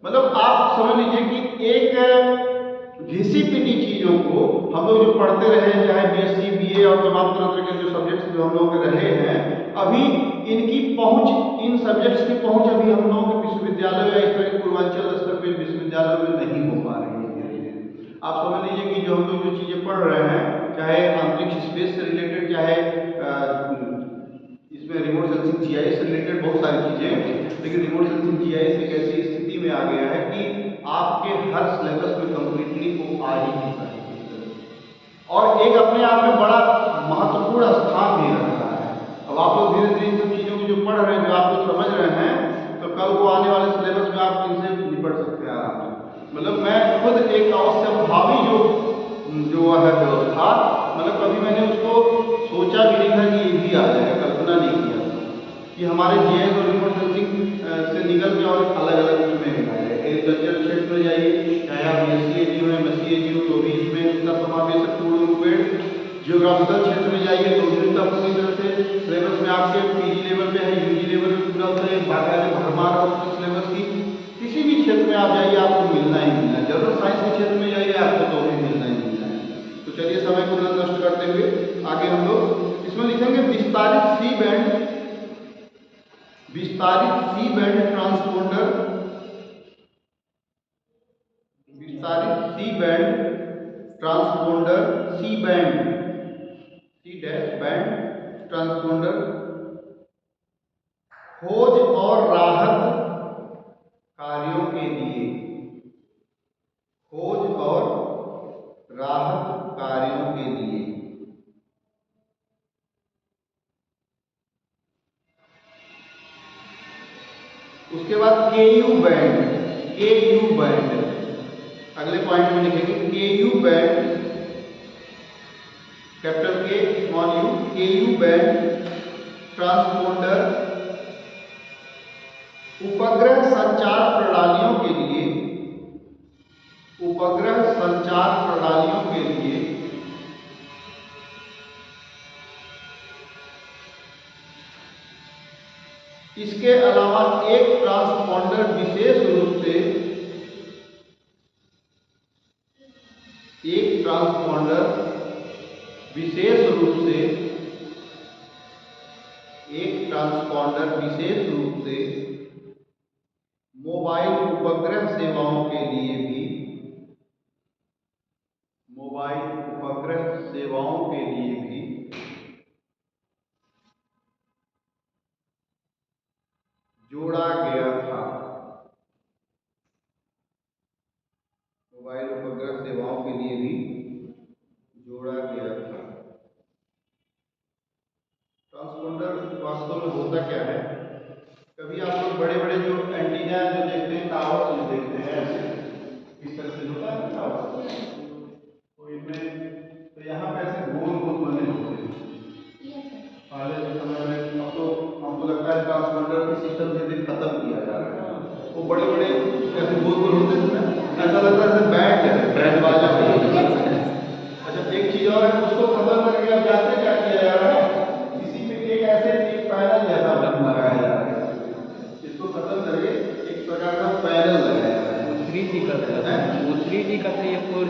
मतलब आप समझ लीजिए कि एक घिसी पिटी चीजों को हम लोग जो पढ़ते रहे, चाहे बीएससी, बीए और तमाम तरह के जो सब्जेक्ट्स जो हम लोग रहे हैं, अभी इनकी पहुंच, इन सब्जेक्ट्स की पहुंच अभी हम लोगों के विश्वविद्यालय या इस तरह पूर्वांचल स्तर पर विश्वविद्यालय में नहीं हो पा रही है। आप समझ लीजिए कि जो हम लोग जो चीजें पढ़ रहे हैं, चाहे अंतरिक्ष स्पेस से रिलेटेड, चाहे इसमें रिमोट सेंसिंग जीआईएस से रिलेटेड बहुत सारी चीजें, लेकिन रिमोट सेंसिंग जीआईएस एक ऐसी स्थिति में आ गया है कि आपके हर सिलेबस में कंप्लीटली वो आ ही नहीं पाएगी, और एक अपने आप में बड़ा महत्वपूर्ण स्थान भी रखता है। अब आप लोग धीरे धीरे इन सब चीजों को जो पढ़ रहे हैं, जो आप लोग समझ रहे हैं, तो कल को आने वाले सिलेबस में आप इनसे निपट सकते हैं आराम से। मतलब मैं खुद एक अवश्य भावी जो है व्यवस्था, मतलब कभी मैंने उसको सोचा भी नहीं था कि ये भी आ जाएगा, कल्पना नहीं किया कि हमारे जीआईएस और रिमोट सेंसिंग से निकल के और अलग अलग उसमें है। एग्रीकल्चर क्षेत्र में जाइए, चाहे आप बीएससी एजी हो, एमएससी एजी हो, तो भी इसमें उसका समावेश है पूर्ण रूपेण। जियोग्राफिकल क्षेत्र में जाइए तो भी उसका पूरी तरह से सिलेबस में आपके पीजी लेवल पे है, यूजी लेवल पे पूरा उतरे बाकायदे भरमार और सिलेबस की। किसी भी क्षेत्र में आप जाइए आपको मिलना ही मिलना है, जनरल साइंस के क्षेत्र में जाइए आपको तो भी मिलना ही मिलना है। तो चलिए समय को न नष्ट करते हुए आगे हम लोग इसमें लिखेंगे विस्तारित सी बैंड ट्रांसपोंडर, विस्तारित C band transponder, C dash band transponder खोज और राहत कार्यों के लिए, खोज और राहत कार्यों के लिए। उसके बाद केयू बैंड, अगले पॉइंट में लिखेंगे KU band, capital K small U, KU band transponder उपग्रह संचार प्रणालियों के लिए, उपग्रह संचार प्रणालियों के लिए इसके अलावा एक ट्रांसपोंडर विशेष रूप से, एक ट्रांसपोंडर विशेष रूप से, एक ट्रांसपोंडर विशेष रूप से मोबाइल उपग्रह सेवाओं के लिए भी, मोबाइल उपग्रह सेवाओं के लिए भी जोड़ा गया था, मोबाइल उपग्रह सेवाओं के लिए भी जोड़ा गया था। ट्रांसपोंडर वास्तव में होता क्या है? कभी आप लोग बड़े बड़े जो एंटीना जो देखते हैं, टावर जो देखते हैं, ऐसे इस तरह से होता है टावर, तो इनमें तो यहाँ पे ऐसे गोल गोल बने होते हैं पहले के समय में। अब तो हमको लगता है ट्रांसपोंडर की सिस्टम धीरे धीरे खत्म किया जा रहा है। वो बड़े बड़े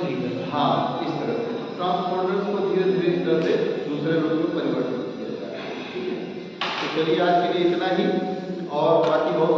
ट्रिगर। हाँ, इस तरह से ट्रांसपोंडर्स को धीरे धीरे इस तरह से दूसरे रूप में परिवर्तित किया जाए। ठीक है, तो चलिए आज के लिए इतना ही, और बाकी बहुत